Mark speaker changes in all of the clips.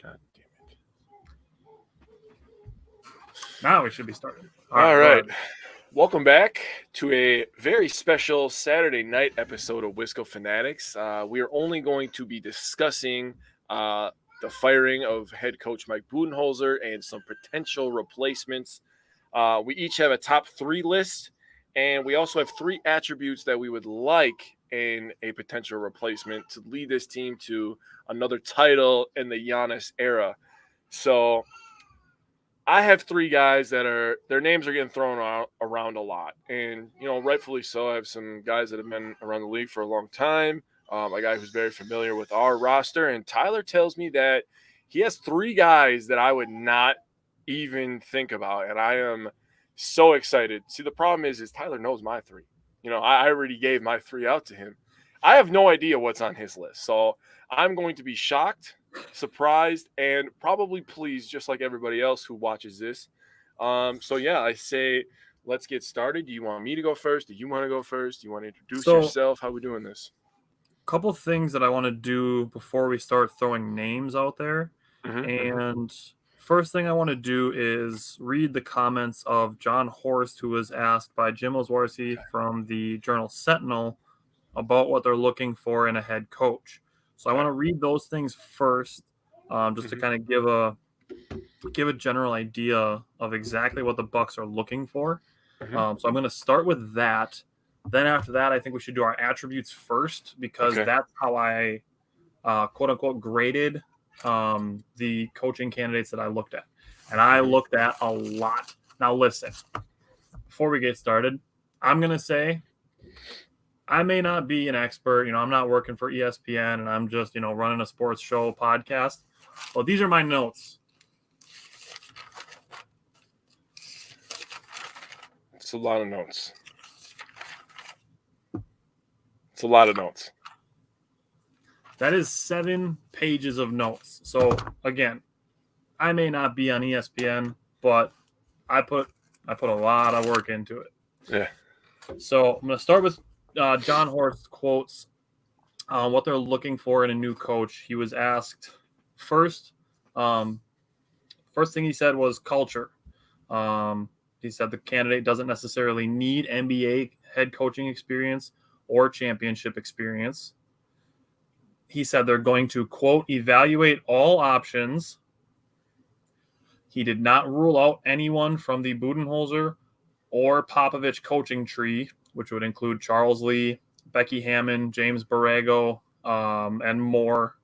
Speaker 1: God damn it.
Speaker 2: Now we should be starting.
Speaker 1: All right. Welcome back to a very special Saturday night episode of Wisco Fanatics. We are only going to be discussing the firing of head coach Mike Budenholzer and some potential replacements. We each have a top 3 list, and we also have 3 attributes that we would like in a potential replacement to lead this team to another title in the Giannis era. So I have 3 guys that their names are getting thrown around a lot, and rightfully so. I have some guys that have been around the league for a long time. A guy who's very familiar with our roster, and Tyler tells me that he has 3 guys that I would not even think about, and I am so excited. See, the problem is Tyler knows my 3. I already gave my 3 out to him. I have no idea what's on his list, so I'm going to be shocked, surprised, and probably pleased, just like everybody else who watches this. I say let's get started. Do you want me to go first? Do you want to go first? Do you want to introduce yourself? How are we doing this?
Speaker 2: A couple things that I want to do before we start throwing names out there. And first thing I want to do is read the comments of John Horst, who was asked by Jim Oswarsi from the Journal Sentinel about what they're looking for in a head coach. So I want to read those things first, just to kind of give a general idea of exactly what the Bucks are looking for. So I'm going to start with that. Then after that, I think we should do our attributes first, because that's how I, quote unquote, graded the coaching candidates that I looked at. And I looked at a lot. Now listen, before we get started, I'm going to say I may not be an expert. I'm not working for ESPN, and I'm just, running a sports show podcast. Well, these are my notes.
Speaker 1: It's a lot of notes. It's a lot of notes.
Speaker 2: That is 7 pages of notes. So again, I may not be on ESPN, but I put a lot of work into it.
Speaker 1: Yeah. So
Speaker 2: I'm going to start with John Horst quotes what they're looking for in a new coach. He was asked first thing he said was culture. He said the candidate doesn't necessarily need NBA head coaching experience or championship experience. He said they're going to, quote, evaluate all options. He did not rule out anyone from the Budenholzer or Popovich coaching tree, which would include Charles Lee, Becky Hammon, James Borrego, and more.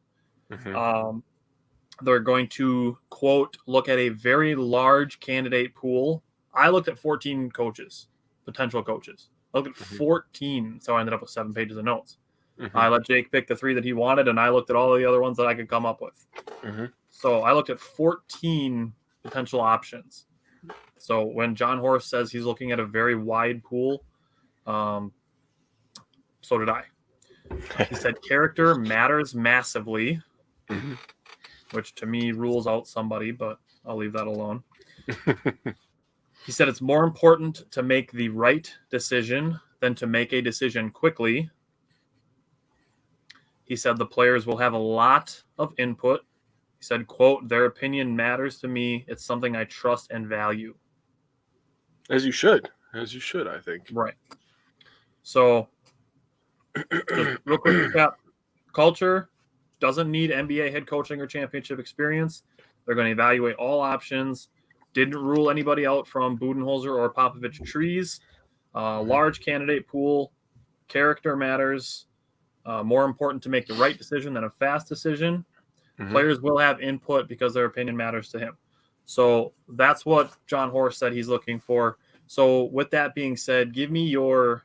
Speaker 2: They're going to, quote, look at a very large candidate pool. I looked at 14 coaches, potential coaches. I looked at 14, so I ended up with 7 pages of notes. I let Jake pick the 3 that he wanted, and I looked at all the other ones that I could come up with. So I looked at 14 potential options. So when John Horst says he's looking at a very wide pool, so did I. He said character matters massively, which to me rules out somebody, but I'll leave that alone. He said it's more important to make the right decision than to make a decision quickly. He said the players will have a lot of input. He said, quote, their opinion matters to me. It's something I trust and value.
Speaker 1: As you should, I think.
Speaker 2: Right. So, just real quick recap. Culture doesn't need NBA head coaching or championship experience. They're going to evaluate all options. Didn't rule anybody out from Budenholzer or Popovich trees. Large candidate pool. Character matters. More important to make the right decision than a fast decision. Players will have input because their opinion matters to him. So that's what John Horst said he's looking for. So with that being said, give me your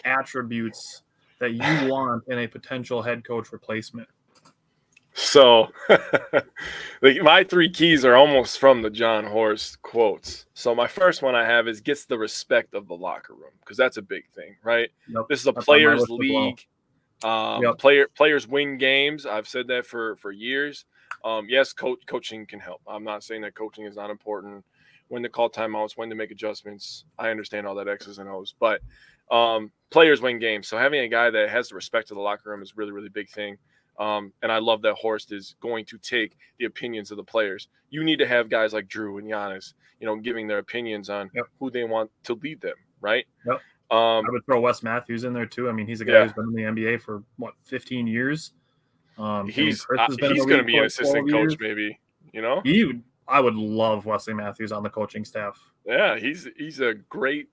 Speaker 2: attributes that you want in a potential head coach replacement.
Speaker 1: So my 3 keys are almost from the John Horst quotes. So my first one I have is gets the respect of the locker room, because that's a big thing, right?
Speaker 2: Yep.
Speaker 1: This is a players' league. Players win games. I've said that for years. Yes, coaching can help. I'm not saying that coaching is not important. When to call timeouts, when to make adjustments. I understand all that X's and O's, but players win games. So having a guy that has the respect of the locker room is really, really big thing. And I love that Horst is going to take the opinions of the players. You need to have guys like Drew and Giannis, giving their opinions on
Speaker 2: Yep.
Speaker 1: who they want to lead them, right?
Speaker 2: Yep. I would throw Wes Matthews in there too. I mean, he's a guy who's been in the NBA for 15 years.
Speaker 1: He's
Speaker 2: Chris has been in the
Speaker 1: going to
Speaker 2: league
Speaker 1: be
Speaker 2: for
Speaker 1: an assistant coach, maybe.
Speaker 2: I would love Wesley Matthews on the coaching staff.
Speaker 1: Yeah, he's a great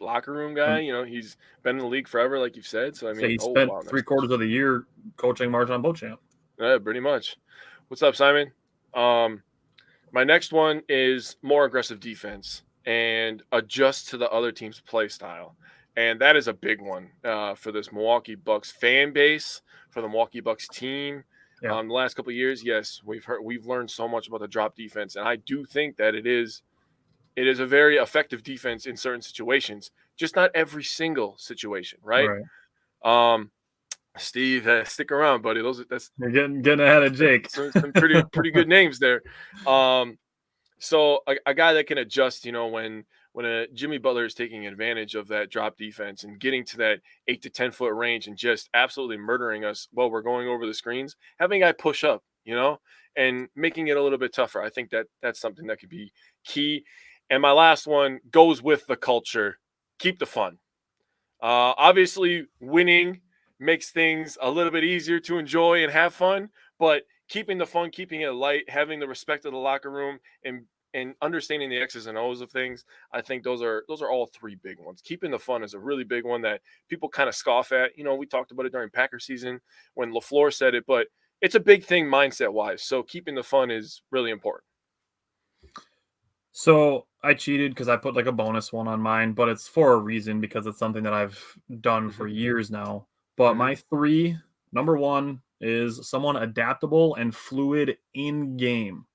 Speaker 1: locker room guy. He's been in the league forever, like you've said. So I mean,
Speaker 2: he spent 3/4 of the year coaching Marjon Beauchamp.
Speaker 1: Yeah, pretty much. What's up, Simon? My next one is more aggressive defense and adjust to the other team's play style. And that is a big one for this Milwaukee Bucks fan base, for the Milwaukee Bucks team.
Speaker 2: Yeah.
Speaker 1: The last couple of years, yes, we've learned so much about the drop defense, and I do think that it is a very effective defense in certain situations, just not every single situation, right? Steve, stick around, buddy.
Speaker 2: You're getting ahead of Jake.
Speaker 1: Some pretty good names there. So a guy that can adjust, when a Jimmy Butler is taking advantage of that drop defense and getting to that 8 to 10 foot range and just absolutely murdering us while we're going over the screens, having a guy push up, and making it a little bit tougher. I think that's something that could be key. And my last one goes with the culture. Keep the fun. Obviously, winning makes things a little bit easier to enjoy and have fun, but keeping the fun, keeping it light, having the respect of the locker room, and understanding the X's and O's of things, I think those are all three big ones. Keeping the fun is a really big one that people kind of scoff at. We talked about it during Packer season when LaFleur said it, but it's a big thing mindset-wise. So keeping the fun is really important.
Speaker 2: So I cheated because I put like a bonus one on mine, but it's for a reason because it's something that I've done for years now. But my three, number one is someone adaptable and fluid in game.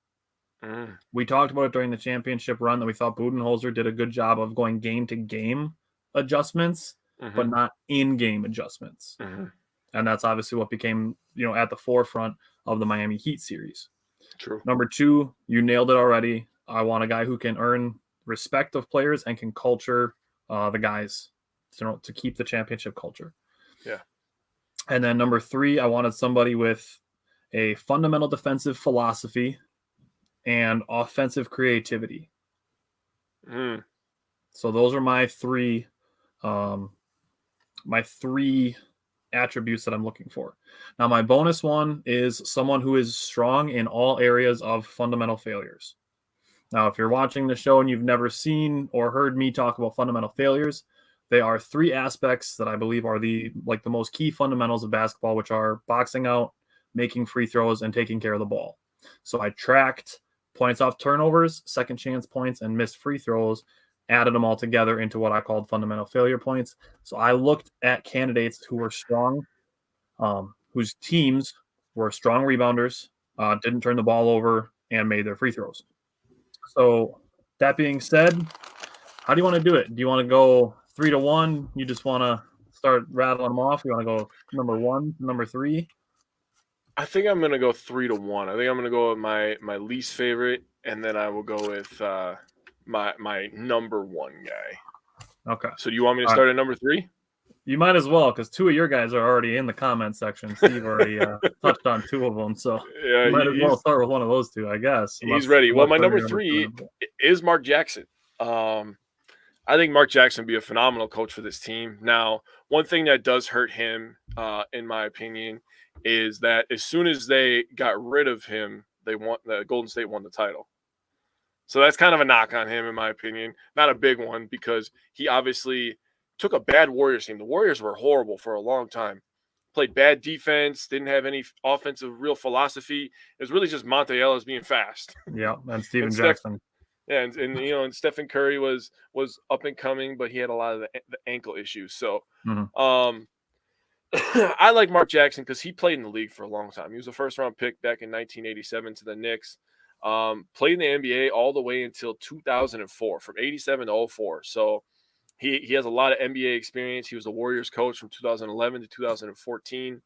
Speaker 2: We talked about it during the championship run that we thought Budenholzer did a good job of going game to game adjustments, but not in game adjustments. And that's obviously what became, at the forefront of the Miami Heat series.
Speaker 1: True.
Speaker 2: Number two, you nailed it already. I want a guy who can earn respect of players and can culture the guys to keep the championship culture.
Speaker 1: Yeah.
Speaker 2: And then number three, I wanted somebody with a fundamental defensive philosophy and offensive creativity. So those are my three attributes that I'm looking for. Now, my bonus one is someone who is strong in all areas of fundamental failures. Now, if you're watching the show and you've never seen or heard me talk about fundamental failures, they are three aspects that I believe are the most key fundamentals of basketball, which are boxing out, making free throws, and taking care of the ball. So I tracked points off turnovers, second chance points, and missed free throws, added them all together into what I called fundamental failure points. So I looked at candidates who were strong, whose teams were strong rebounders, didn't turn the ball over, and made their free throws. So that being said, how do you want to do it? Do you want to go 3-1? You just want to start rattling them off? You want to go number one, number three?
Speaker 1: I think I'm going to go 3-1. I think I'm going to go with my least favorite, and then I will go with my number one guy.
Speaker 2: Okay.
Speaker 1: So do you want me to start at number three?
Speaker 2: You might as well, because two of your guys are already in the comment section. Steve already touched on two of them, so you might as well start with one of those two, I guess.
Speaker 1: He's ready. Well, my number three is Mark Jackson. I think Mark Jackson would be a phenomenal coach for this team. Now, one thing that does hurt him, in my opinion, is that as soon as they got rid of him, Golden State won the title. So that's kind of a knock on him, in my opinion. Not a big one, because he obviously took a bad Warriors team. The Warriors were horrible for a long time. Played bad defense, didn't have any offensive real philosophy. It was really just Monte Ellis being fast.
Speaker 2: Yeah, and Steven Jackson.
Speaker 1: And Stephen Curry was up and coming, but he had a lot of the ankle issues. So I like Mark Jackson because he played in the league for a long time. He was a first-round pick back in 1987 to the Knicks. Played in the NBA all the way until 2004, from 87 to 04. So he has a lot of NBA experience. He was the Warriors coach from 2011 to 2014.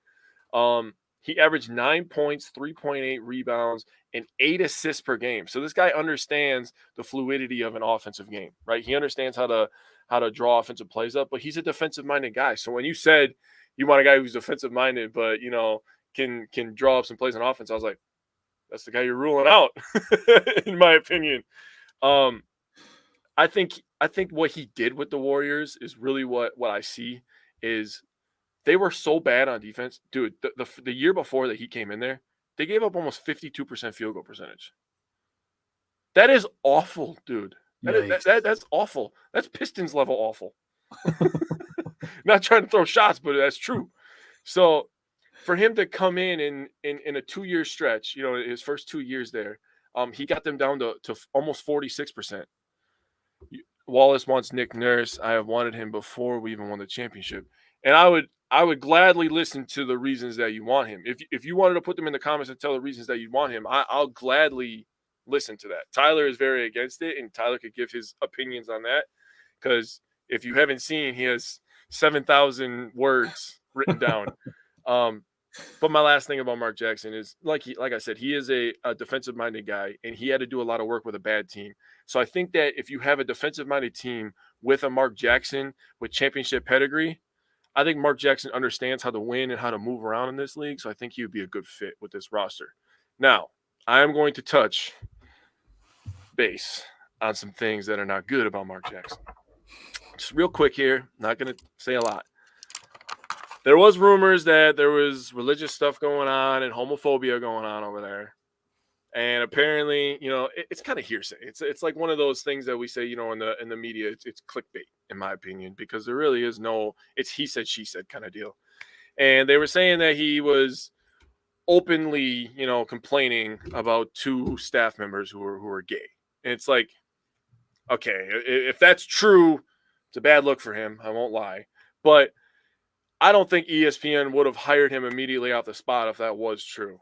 Speaker 1: He averaged 9 points, 3.8 rebounds, and 8 assists per game. So this guy understands the fluidity of an offensive game, right? He understands how to draw offensive plays up, but he's a defensive-minded guy. So when you said you want a guy who's defensive-minded, but, can draw up some plays on offense. I was like, that's the guy you're ruling out, in my opinion. I think what he did with the Warriors is really what I see is they were so bad on defense, dude. The year before that he came in there, they gave up almost 52% field goal percentage. That is awful, dude. That's awful. That's Pistons level awful. Not trying to throw shots, but that's true. So for him to come in a 2-year stretch, his first 2 years there, he got them down to almost 46%. Wallace wants Nick Nurse. I have wanted him before we even won the championship. And I would gladly listen to the reasons that you want him. If you wanted to put them in the comments and tell the reasons that you want him, I'll gladly listen to that. Tyler is very against it, and Tyler could give his opinions on that. Because if you haven't seen, he has 7,000 words written down. But my last thing about Mark Jackson is, like I said, he is a defensive-minded guy, and he had to do a lot of work with a bad team. So I think that if you have a defensive-minded team with a Mark Jackson with championship pedigree, I think Mark Jackson understands how to win and how to move around in this league. So I think he would be a good fit with this roster. Now, I am going to touch base on some things that are not good about Mark Jackson. Just real quick here, not going to say a lot. There was rumors that there was religious stuff going on and homophobia going on over there. And apparently, it's kind of hearsay. It's like one of those things that we say, in the media, it's clickbait, in my opinion, because there really is it's he said, she said kind of deal. And they were saying that he was openly, complaining about 2 staff members who are gay. And it's like, okay, if that's true, it's a bad look for him. I won't lie. But I don't think ESPN would have hired him immediately off the spot if that was true.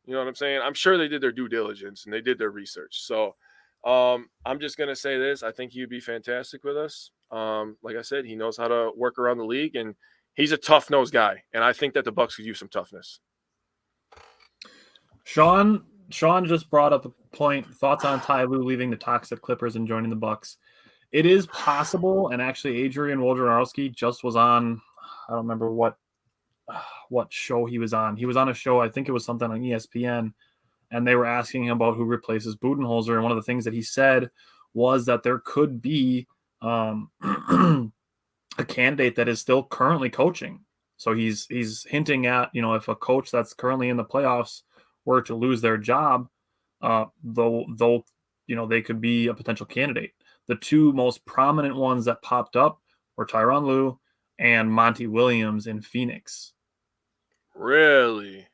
Speaker 1: You know what I'm saying? I'm sure they did their due diligence and they did their research. So I'm just going to say this. I think he'd be fantastic with us. Like I said, he knows how to work around the league, and he's a tough-nosed guy. And I think that the Bucks could use some toughness.
Speaker 2: Sean just brought up a point. Thoughts on Ty Lue leaving the toxic Clippers and joining the Bucks? It is possible, and actually Adrian Wojnarowski just was on, I don't remember what show he was on. He was on a show, I think it was something on ESPN, and they were asking him about who replaces Budenholzer. And one of the things that he said was that there could be a candidate that is still currently coaching. So he's hinting at, if a coach that's currently in the playoffs were to lose their job, they could be a potential candidate. The 2 most prominent ones that popped up were Tyronn Lue and Monty Williams in Phoenix.
Speaker 1: Really?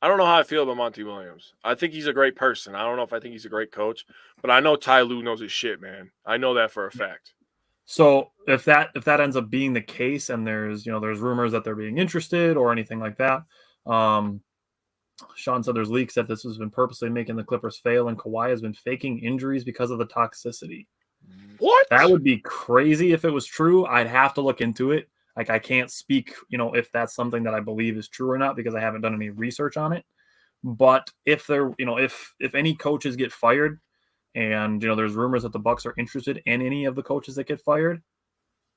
Speaker 1: I don't know how I feel about Monty Williams. I think he's a great person. I don't know if I think he's a great coach, but I know Ty Lue knows his shit, man. I know that for a fact.
Speaker 2: So if that ends up being the case, and there's rumors that they're being interested or anything like that, Sean said there's leaks that this has been purposely making the Clippers fail, and Kawhi has been faking injuries because of the toxicity.
Speaker 1: What?
Speaker 2: That would be crazy if it was true. I'd have to look into it. Like, I can't speak, if that's something that I believe is true or not, because I haven't done any research on it. But if there, if any coaches get fired, and there's rumors that the Bucks are interested in any of the coaches that get fired,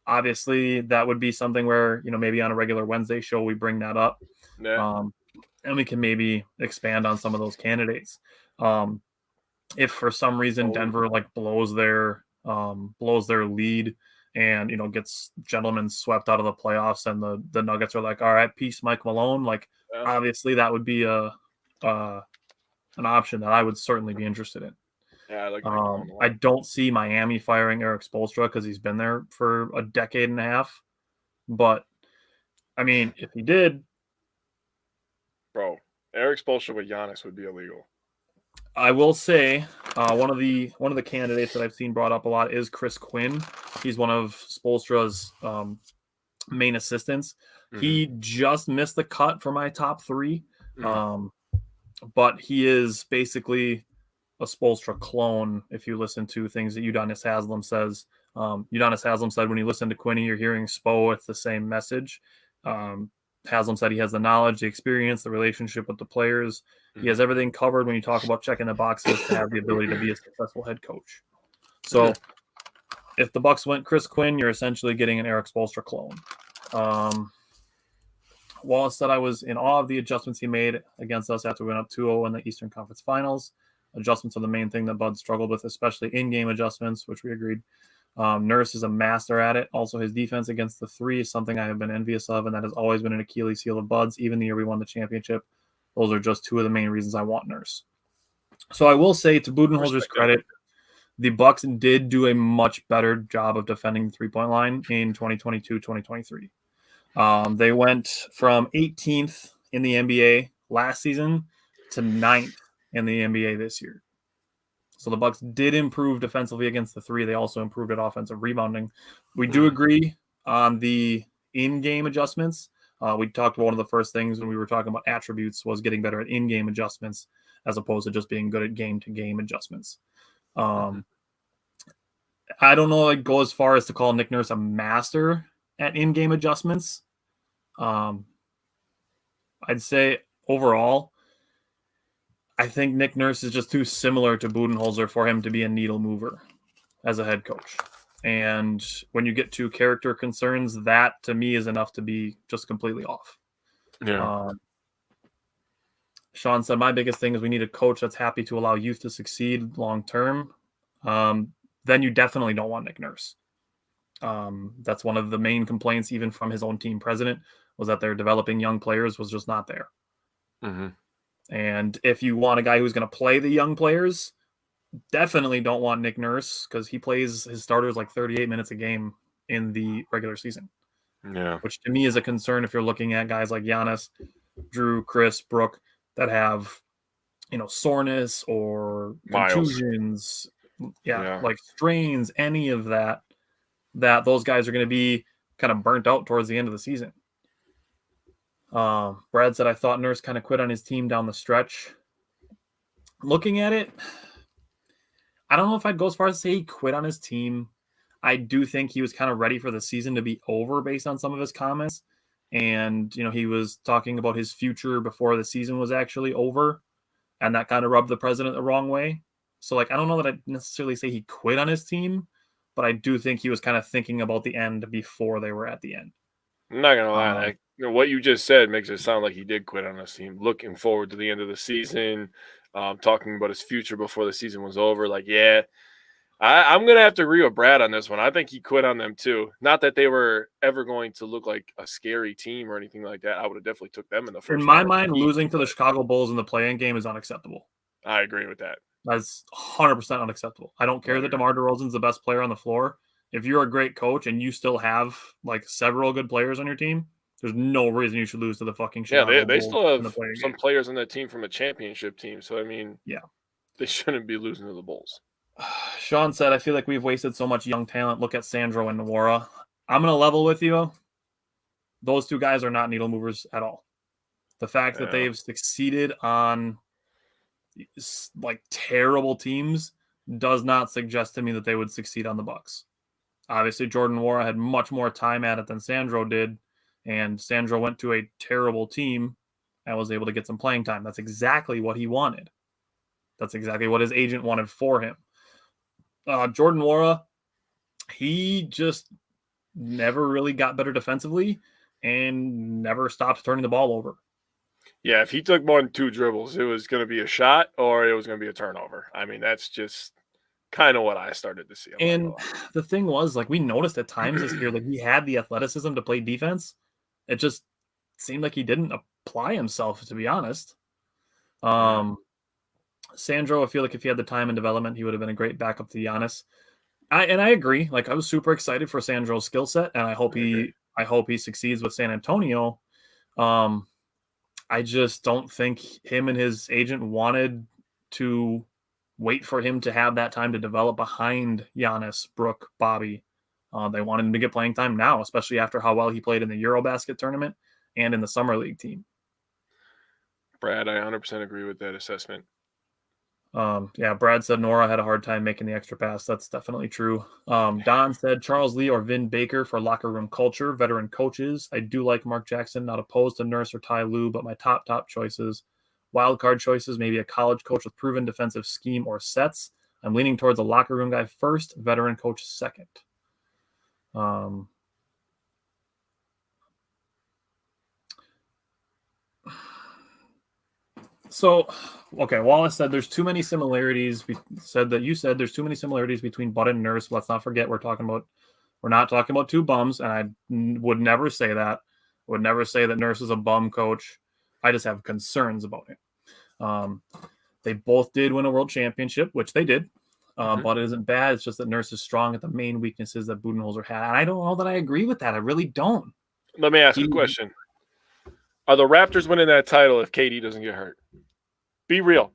Speaker 2: obviously that would be something where maybe on a regular Wednesday show we bring that up, and we can maybe expand on some of those candidates. If for some reason Denver blows their lead and gets gentlemen swept out of the playoffs, and the Nuggets are like, all right, peace, Mike Malone. Obviously that would be an option that I would certainly be interested in.
Speaker 1: Yeah,
Speaker 2: I don't see Miami firing Eric Spoelstra because he's been there for a decade and a half. But I mean, if he did,
Speaker 1: bro, Eric Spoelstra with Giannis would be illegal.
Speaker 2: I will say one of the candidates that I've seen brought up a lot is Chris Quinn. He's one of Spoelstra's main assistants. Mm-hmm. He just missed the cut for my top 3, but he is basically a Spoelstra clone. If you listen to things that Udonis Haslem says, Udonis Haslem said when you listen to Quinny, you're hearing Spo with the same message. Haslem said he has the knowledge, the experience, the relationship with the players. He has everything covered when you talk about checking the boxes to have the ability to be a successful head coach. So if the Bucks went Chris Quinn, you're essentially getting an Eric Spoelstra clone. Wallace said, I was in awe of the adjustments he made against us after we went up 2-0 in the Eastern Conference Finals. Adjustments are the main thing that Bud struggled with, especially in-game adjustments, which we agreed. Nurse is a master at it. Also, his defense against the three is something I have been envious of, and that has always been an Achilles heel of Bud's, even the year we won the championship. Those are just two of the main reasons I want Nurse. So I will say, to Budenholzer's credit, the Bucks did do a much better job of defending the three-point line in 2022-2023. They went from 18th in the NBA last season to 9th in the NBA this year. So the Bucks did improve defensively against the three. They also improved at offensive rebounding. We do agree on the in-game adjustments. We talked about one of the first things when we were talking about attributes was getting better at in-game adjustments as opposed to just being good at game-to-game adjustments. I don't know, like, go as far as to call Nick Nurse a master at in-game adjustments. I'd say overall, I think Nick Nurse is just too similar to Budenholzer for him to be a needle mover as a head coach. And when you get to character concerns, that to me is enough to be just completely off.
Speaker 1: Yeah.
Speaker 2: Sean said, my biggest thing is we need a coach that's happy to allow youth to succeed long term. Then you definitely don't want Nick Nurse. That's one of the main complaints, even from his own team president, was that their developing young players was just not there. And if you want a guy who's going to play the young players, definitely don't want Nick Nurse because he plays his starters like 38 minutes a game in the regular season.
Speaker 1: Yeah.
Speaker 2: Which to me is a concern if you're looking at guys like Giannis, Drew, Chris, Brooke that have, soreness or contusions, like strains, any of that those guys are going to be kind of burnt out towards the end of the season. Brad said, I thought Nurse kind of quit on his team down the stretch. Looking at it, I don't know if I'd go as far as to say he quit on his team. I do think he was kind of ready for the season to be over based on some of his comments. And, he was talking about his future before the season was actually over. And that kind of rubbed the president the wrong way. So, I don't know that I'd necessarily say he quit on his team, but I do think he was kind of thinking about the end before they were at the end.
Speaker 1: I'm not going to lie. What you just said makes it sound like he did quit on his team, looking forward to the end of the season, talking about his future before the season was over. I'm going to have to agree with Brad on this one. I think he quit on them too. Not that they were ever going to look like a scary team or anything like that. I would have definitely took them in the first.
Speaker 2: In my mind, losing to the Chicago Bulls in the play-in game is unacceptable.
Speaker 1: I agree with that.
Speaker 2: That's 100% unacceptable. I don't care that DeMar DeRozan's the best player on the floor. If you're a great coach and you still have several good players on your team, there's no reason you should lose to the fucking Chicago Bulls.
Speaker 1: They still have some players on that team from a championship team. So, they shouldn't be losing to the Bulls.
Speaker 2: Sean said, I feel like we've wasted so much young talent. Look at Sandro and Nwora. I'm going to level with you. Those two guys are not needle movers at all. The fact that they've succeeded on terrible teams does not suggest to me that they would succeed on the Bucks. Obviously, Jordan Nwora had much more time at it than Sandro did, and Sandro went to a terrible team and was able to get some playing time. That's exactly what he wanted. That's exactly what his agent wanted for him. Jordan Nwora, he just never really got better defensively and never stopped turning the ball over.
Speaker 1: Yeah, if he took more than 2 dribbles, it was going to be a shot or it was going to be a turnover. That's just kind of what I started to see.
Speaker 2: And the thing was, we noticed at times this year that he had the athleticism to play defense. It just seemed like he didn't apply himself, to be honest. Sandro, I feel like if he had the time and development, he would have been a great backup to Giannis. I agree. I was super excited for Sandro's skill set, and I hope he succeeds with San Antonio. I just don't think him and his agent wanted to wait for him to have that time to develop behind Giannis, Brooke, Bobby. They wanted him to get playing time now, especially after how well he played in the Eurobasket tournament and in the Summer League team.
Speaker 1: Brad, I 100% agree with that assessment.
Speaker 2: Brad said Nwora had a hard time making the extra pass. That's definitely true. Don said Charles Lee or Vin Baker for locker room culture, veteran coaches. I do like Mark Jackson, not opposed to Nurse or Ty Lue, but my top choices, wild card choices, maybe a college coach with proven defensive scheme or sets. I'm leaning towards a locker room guy first, veteran coach second. So, okay, Wallace said there's too many similarities. You said there's too many similarities between Bud and Nurse. Let's not forget we're not talking about two bums, and I would never say that. Would never say that Nurse is a bum coach. I just have concerns about him. They both did win a world championship, which they did. Bud isn't bad. It's just that Nurse is strong at the main weaknesses that Budenholzer had. And I don't know that I agree with that. I really don't.
Speaker 1: Let me ask you a question. Are the Raptors winning that title if KD doesn't get hurt? Be real.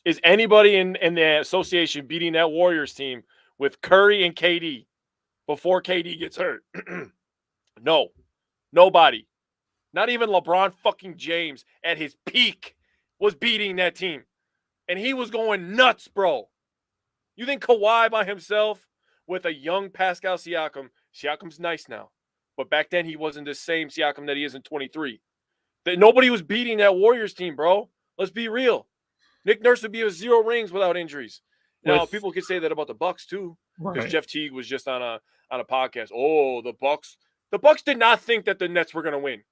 Speaker 1: Is anybody in the association beating that Warriors team with Curry and KD before KD gets hurt? No. Nobody. Not even LeBron fucking James at his peak was beating that team. And he was going nuts, bro. You think Kawhi by himself with a young Pascal Siakam's nice now. But back then he wasn't the same Siakam that he is in 23. That nobody was beating that Warriors team, bro. Let's be real. Nick Nurse would be with 0 rings without injuries. Now, people could say that about the Bucks too, because Jeff Teague was just on a podcast. Oh, the Bucks did not think that the Nets were going to win.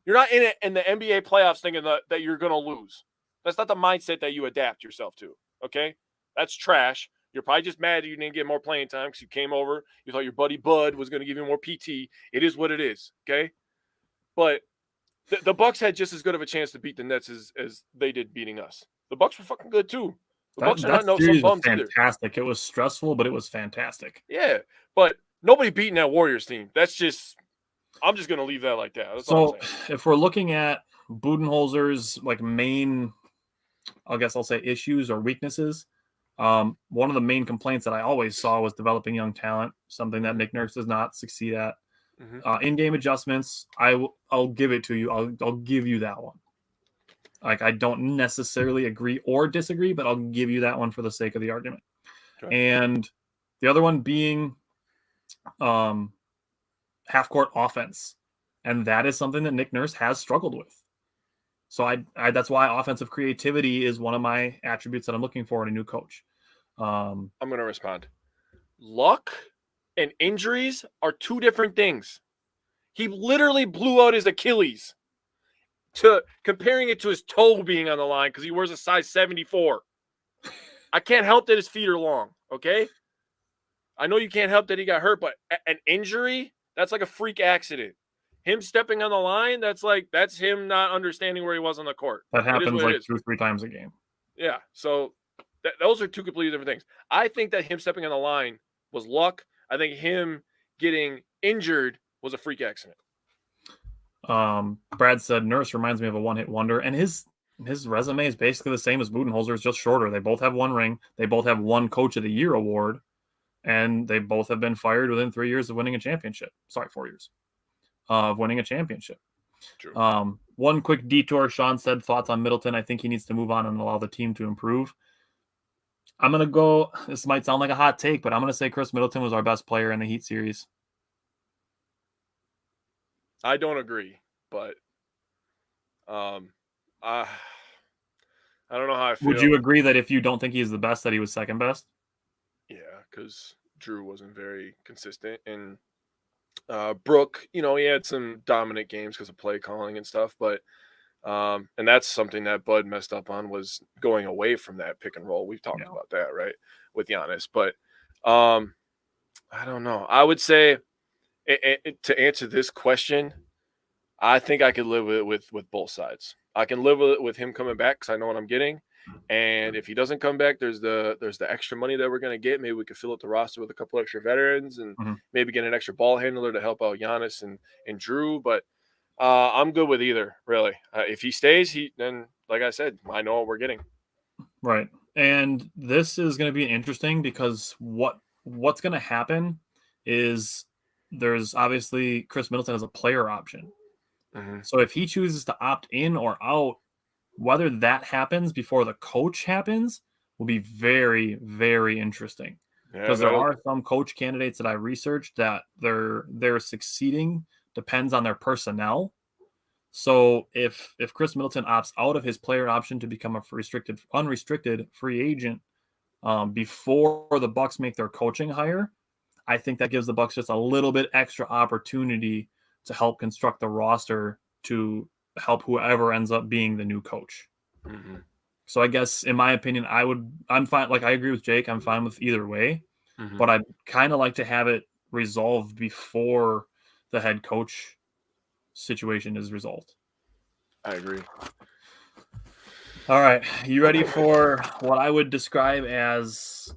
Speaker 1: You're not in the NBA playoffs thinking that you're going to lose. That's not the mindset that you adapt yourself to, okay? That's trash. You're probably just mad that you didn't get more playing time because you came over. You thought your buddy Bud was going to give you more PT. It is what it is, okay? But the Bucks had just as good of a chance to beat the Nets as they did beating us. The Bucks were fucking good too. The Bucks are not some bums
Speaker 2: fantastic.
Speaker 1: Either.
Speaker 2: It was stressful, but it was fantastic.
Speaker 1: Yeah, but nobody beating that Warriors team. That's just – I'm just going to leave that like that. That's all I'm saying.
Speaker 2: If we're looking at Budenholzer's main, I guess I'll say issues or weaknesses, one of the main complaints that I always saw was developing young talent, something that Nick Nurse does not succeed at. In-game adjustments, I'll give it to you. I'll give you that one. I don't necessarily agree or disagree, but I'll give you that one for the sake of the argument. Okay. And the other one being half-court offense. And that is something that Nick Nurse has struggled with. So I that's why offensive creativity is one of my attributes that I'm looking for in a new coach.
Speaker 1: I'm going to respond. Luck and injuries are two different things. He literally blew out his Achilles. Comparing it to his toe being on the line because he wears a size 74. I can't help that his feet are long, okay? I know you can't help that he got hurt, but an injury, that's like a freak accident. Him stepping on the line, that's him not understanding where he was on the court.
Speaker 2: That happens 2 or 3 times a game.
Speaker 1: Yeah, so those are two completely different things. I think that him stepping on the line was luck. I think him getting injured was a freak accident.
Speaker 2: Brad said Nurse reminds me of a one-hit wonder, and his resume is basically the same as Budenholzer's, just shorter. They both have 1 ring. They both have 1 Coach of the Year award, and they both have been fired within 3 years of winning a championship. Sorry, 4 years of winning a championship.
Speaker 1: True.
Speaker 2: One quick detour. Sean said thoughts on Middleton. I think he needs to move on and allow the team to improve. I'm going to go, this might sound like a hot take, but I'm going to say Chris Middleton was our best player in the Heat series.
Speaker 1: I don't agree, but I don't know how I feel.
Speaker 2: Would you agree that if you don't think he's the best, that he was second best?
Speaker 1: Yeah, because Drew wasn't very consistent. And Brooke, he had some dominant games because of play calling and stuff. But and that's something that Bud messed up on, was going away from that pick and roll. We've talked about that, right, with Giannis. But I don't know. I would say, to answer this question, I think I could live with both sides. I can live with him coming back because I know what I'm getting. And if he doesn't come back, there's the extra money that we're going to get. Maybe we could fill up the roster with a couple extra veterans and maybe get an extra ball handler to help out Giannis and Drew. But I'm good with either, really. If he stays, then, like I said, I know what we're getting.
Speaker 2: Right. And this is going to be interesting because what's going to happen is there's obviously Chris Middleton as a player option. So if he chooses to opt in or out, whether that happens before the coach happens will be very, very interesting. Because there are some coach candidates that I researched that their succeeding depends on their personnel. So if Chris Middleton opts out of his player option to become a unrestricted free agent before the Bucks make their coaching hire, I think that gives the Bucks just a little bit extra opportunity to help construct the roster to help whoever ends up being the new coach.
Speaker 1: Mm-hmm.
Speaker 2: So I guess, in my opinion, I'm fine. Like, I agree with Jake. I'm fine with either way,
Speaker 1: Mm-hmm.
Speaker 2: but I'd kind of like to have it resolved before the head coach situation is resolved.
Speaker 1: I agree.
Speaker 2: All right. You ready for what I would describe as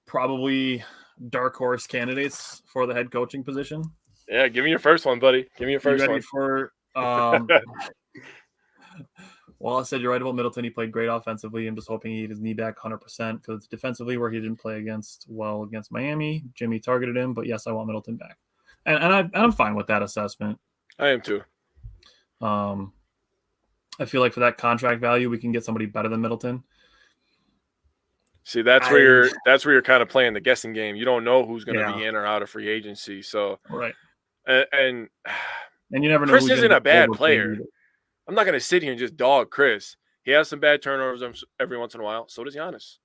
Speaker 2: probably dark horse candidates for the head coaching position?
Speaker 1: Yeah, give me your first one, buddy. Give me your
Speaker 2: You
Speaker 1: first
Speaker 2: ready
Speaker 1: one.
Speaker 2: for well, I said you're right about Middleton. He played great offensively. I'm just hoping he had his knee back 100% because defensively, where he didn't play against Miami, Jimmy targeted him. But yes, I want Middleton back, and I'm fine with that assessment.
Speaker 1: I am too.
Speaker 2: I feel like for that contract value, we can get somebody better than Middleton.
Speaker 1: See, that's where you're kind of playing the guessing game. You don't know who's going to be in or out of free agency. So,
Speaker 2: right,
Speaker 1: and
Speaker 2: you never know
Speaker 1: Chris
Speaker 2: who's going
Speaker 1: isn't
Speaker 2: to
Speaker 1: a
Speaker 2: get
Speaker 1: bad
Speaker 2: overpaid
Speaker 1: player.
Speaker 2: either.
Speaker 1: I'm not going to sit here and just dog Chris. He has some bad turnovers every once in a while. So does Giannis.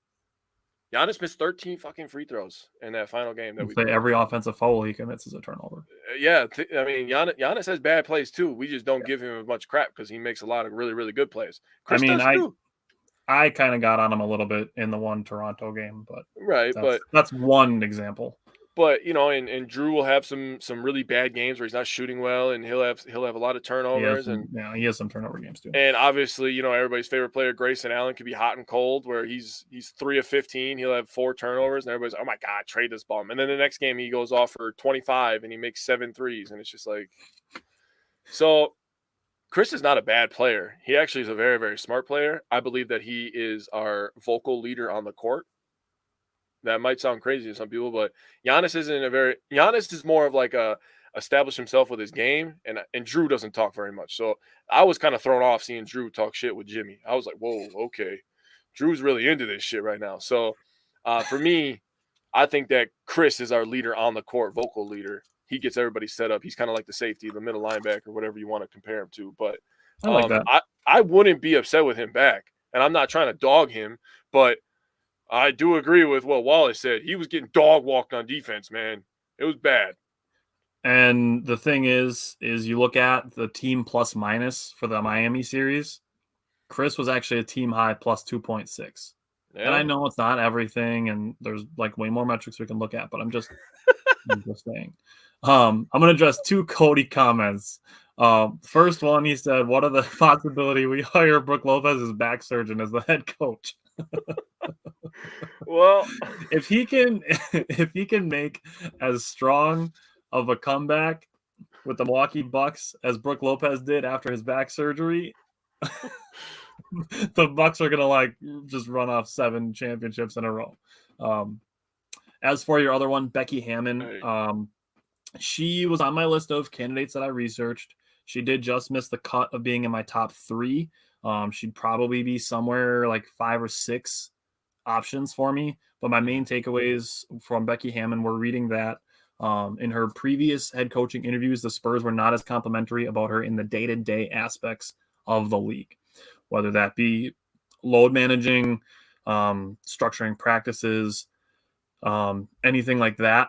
Speaker 1: Giannis missed 13 fucking free throws in that final game that we played.
Speaker 2: Every offensive foul he commits is a turnover.
Speaker 1: Yeah, I mean, Giannis has bad plays too. We just don't give him as much crap because he makes a lot of really, really good plays. Chris does too.
Speaker 2: I kind of got on him a little bit in the one Toronto game, but
Speaker 1: right,
Speaker 2: that's one example.
Speaker 1: But and Drew will have some really bad games where he's not shooting well, and he'll have a lot of turnovers,
Speaker 2: he has some turnover games too.
Speaker 1: And obviously, everybody's favorite player, Grayson Allen, could be hot and cold, where he's 3 of 15, he'll have 4 turnovers, and everybody's, oh my god, trade this bum. And then the next game he goes off for 25 and he makes 7 threes, and it's just like, so. Chris is not a bad player. He actually is a very, very smart player. I believe that he is our vocal leader on the court. That might sound crazy to some people, but Giannis is more of like a establish himself with his game, and Drew doesn't talk very much. So I was kind of thrown off seeing Drew talk shit with Jimmy. I was like, whoa, okay. Drew's really into this shit right now. So for me, I think that Chris is our leader on the court, vocal leader. He gets everybody set up. He's kind of like the safety, the middle linebacker, whatever you want to compare him to. But
Speaker 2: I like that.
Speaker 1: I wouldn't be upset with him back. And I'm not trying to dog him, but I do agree with what Wallace said. He was getting dog walked on defense, man. It was bad.
Speaker 2: And the thing is you look at the team plus minus for the Miami series. Chris was actually a team high plus 2.6. Yeah. And I know it's not everything, and there's like way more metrics we can look at, but I'm just saying. I'm going to address 2 Cody comments. First one, he said, what are the possibility we hire Brook Lopez's back surgeon as the head coach?
Speaker 1: Well,
Speaker 2: if he can make as strong of a comeback with the Milwaukee Bucks as Brook Lopez did after his back surgery, the Bucks are gonna just run off 7 championships in a row. As for your other one, Becky Hammon, she was on my list of candidates that I researched. She did just miss the cut of being in my top 3. She'd probably be somewhere like 5 or 6 options for me. But my main takeaways from Becky Hammon were reading that in her previous head coaching interviews, the Spurs were not as complimentary about her in the day-to-day aspects of the league, whether that be load managing, structuring practices, anything like that.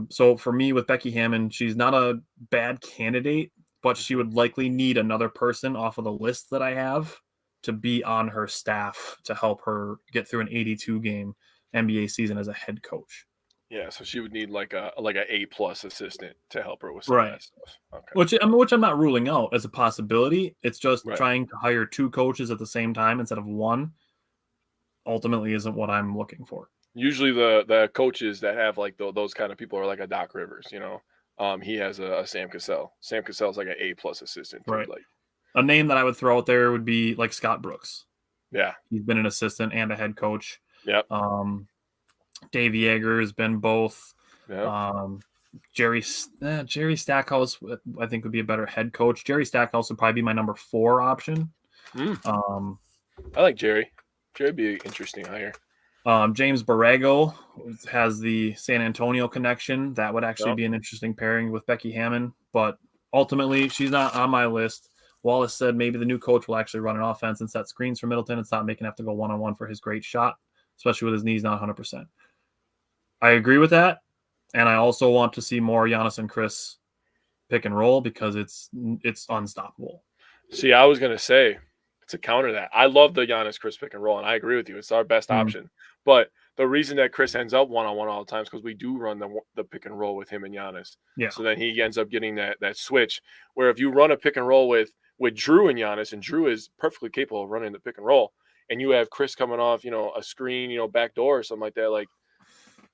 Speaker 2: So for me with Becky Hammon, she's not a bad candidate, but she would likely need another person off of the list that I have to be on her staff to help her get through an 82-game NBA season as a head coach.
Speaker 1: Yeah, so she would need like a A+ assistant to help her with some of that stuff.
Speaker 2: Okay. Which I'm not ruling out as a possibility. It's just trying to hire 2 coaches at the same time instead of 1 ultimately isn't what I'm looking for.
Speaker 1: Usually the coaches that have like those kind of people are like a Doc Rivers, he has a Sam Cassell. Sam Cassell's like an A+ assistant too.
Speaker 2: Right. Like a name that I would throw out there would be like Scott Brooks.
Speaker 1: Yeah.
Speaker 2: He's been an assistant and a head coach.
Speaker 1: Yep.
Speaker 2: Dave Yeager has been both.
Speaker 1: Yep.
Speaker 2: Jerry Stackhouse, I think, would be a better head coach. Jerry Stackhouse would probably be my number 4 option.
Speaker 1: I like Jerry. Jerry'd be an interesting hire.
Speaker 2: James Borrego has the San Antonio connection. That would actually be an interesting pairing with Becky Hammon. But ultimately, she's not on my list. Wallace said maybe the new coach will actually run an offense and set screens for Middleton and stop making him have to go one-on-one for his great shot, especially with his knees not 100%. I agree with that. And I also want to see more Giannis and Chris pick and roll because it's unstoppable.
Speaker 1: See, I was going to say, to counter that. I love the Giannis Chris pick and roll, and I agree with you. It's our best option. But the reason that Chris ends up one-on-one all the time is because we do run the pick and roll with him and Giannis.
Speaker 2: Yeah.
Speaker 1: So then he ends up getting that switch. Where if you run a pick and roll with Drew and Giannis, and Drew is perfectly capable of running the pick and roll, and you have Chris coming off, a screen, back door or something like that, like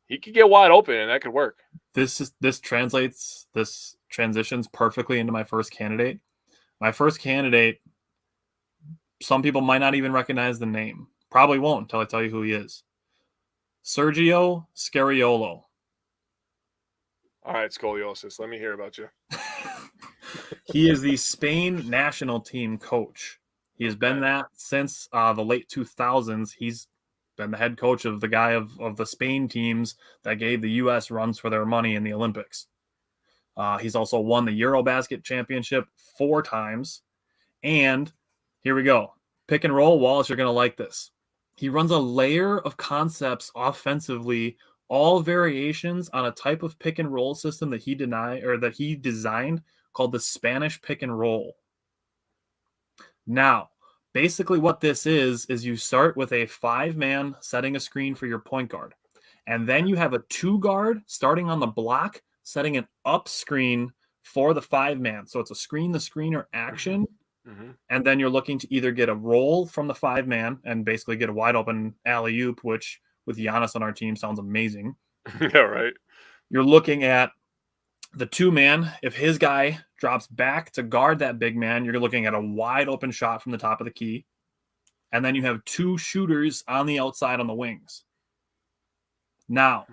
Speaker 1: he could get wide open and that could work.
Speaker 2: This transitions perfectly into my first candidate. My first candidate, some people might not even recognize the name. Probably won't until I tell you who he is. Sergio Scariolo.
Speaker 1: All right, scoliosis. Let me hear about you.
Speaker 2: He is the Spain national team coach. He has been that since the late 2000s. He's been the head coach of the Spain teams that gave the U.S. runs for their money in the Olympics. He's also won the Eurobasket championship 4 times. And here we go. Pick and roll, Wallace, you're going to like this. He runs a layer of concepts offensively, all variations on a type of pick and roll system that he designed called the Spanish pick and roll. Now, basically what this is you start with a 5-man setting a screen for your point guard. And then you have a 2-guard starting on the block, setting an up screen for the 5-man. So it's a screen-the-screener action. Mm-hmm. And then you're looking to either get a roll from the 5-man and basically get a wide open alley-oop, which with Giannis on our team sounds amazing.
Speaker 1: Yeah, right.
Speaker 2: You're looking at the 2-man. If his guy drops back to guard that big man, you're looking at a wide open shot from the top of the key. And then you have 2 shooters on the outside on the wings. Now,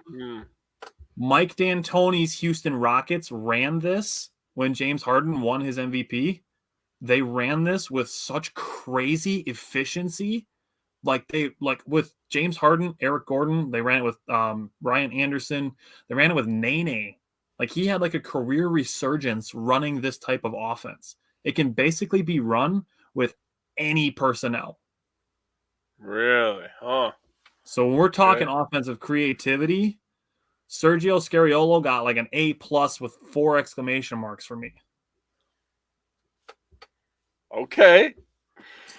Speaker 2: Mike D'Antoni's Houston Rockets ran this when James Harden won his MVP. They ran this with such crazy efficiency. Like with James Harden, Eric Gordon, they ran it with Ryan Anderson. They ran it with Nene. Like he had like a career resurgence running this type of offense. It can basically be run with any personnel.
Speaker 1: Really? Huh.
Speaker 2: So when we're talking offensive creativity, Sergio Scariolo got like an A+ with 4 exclamation marks for me.
Speaker 1: Okay.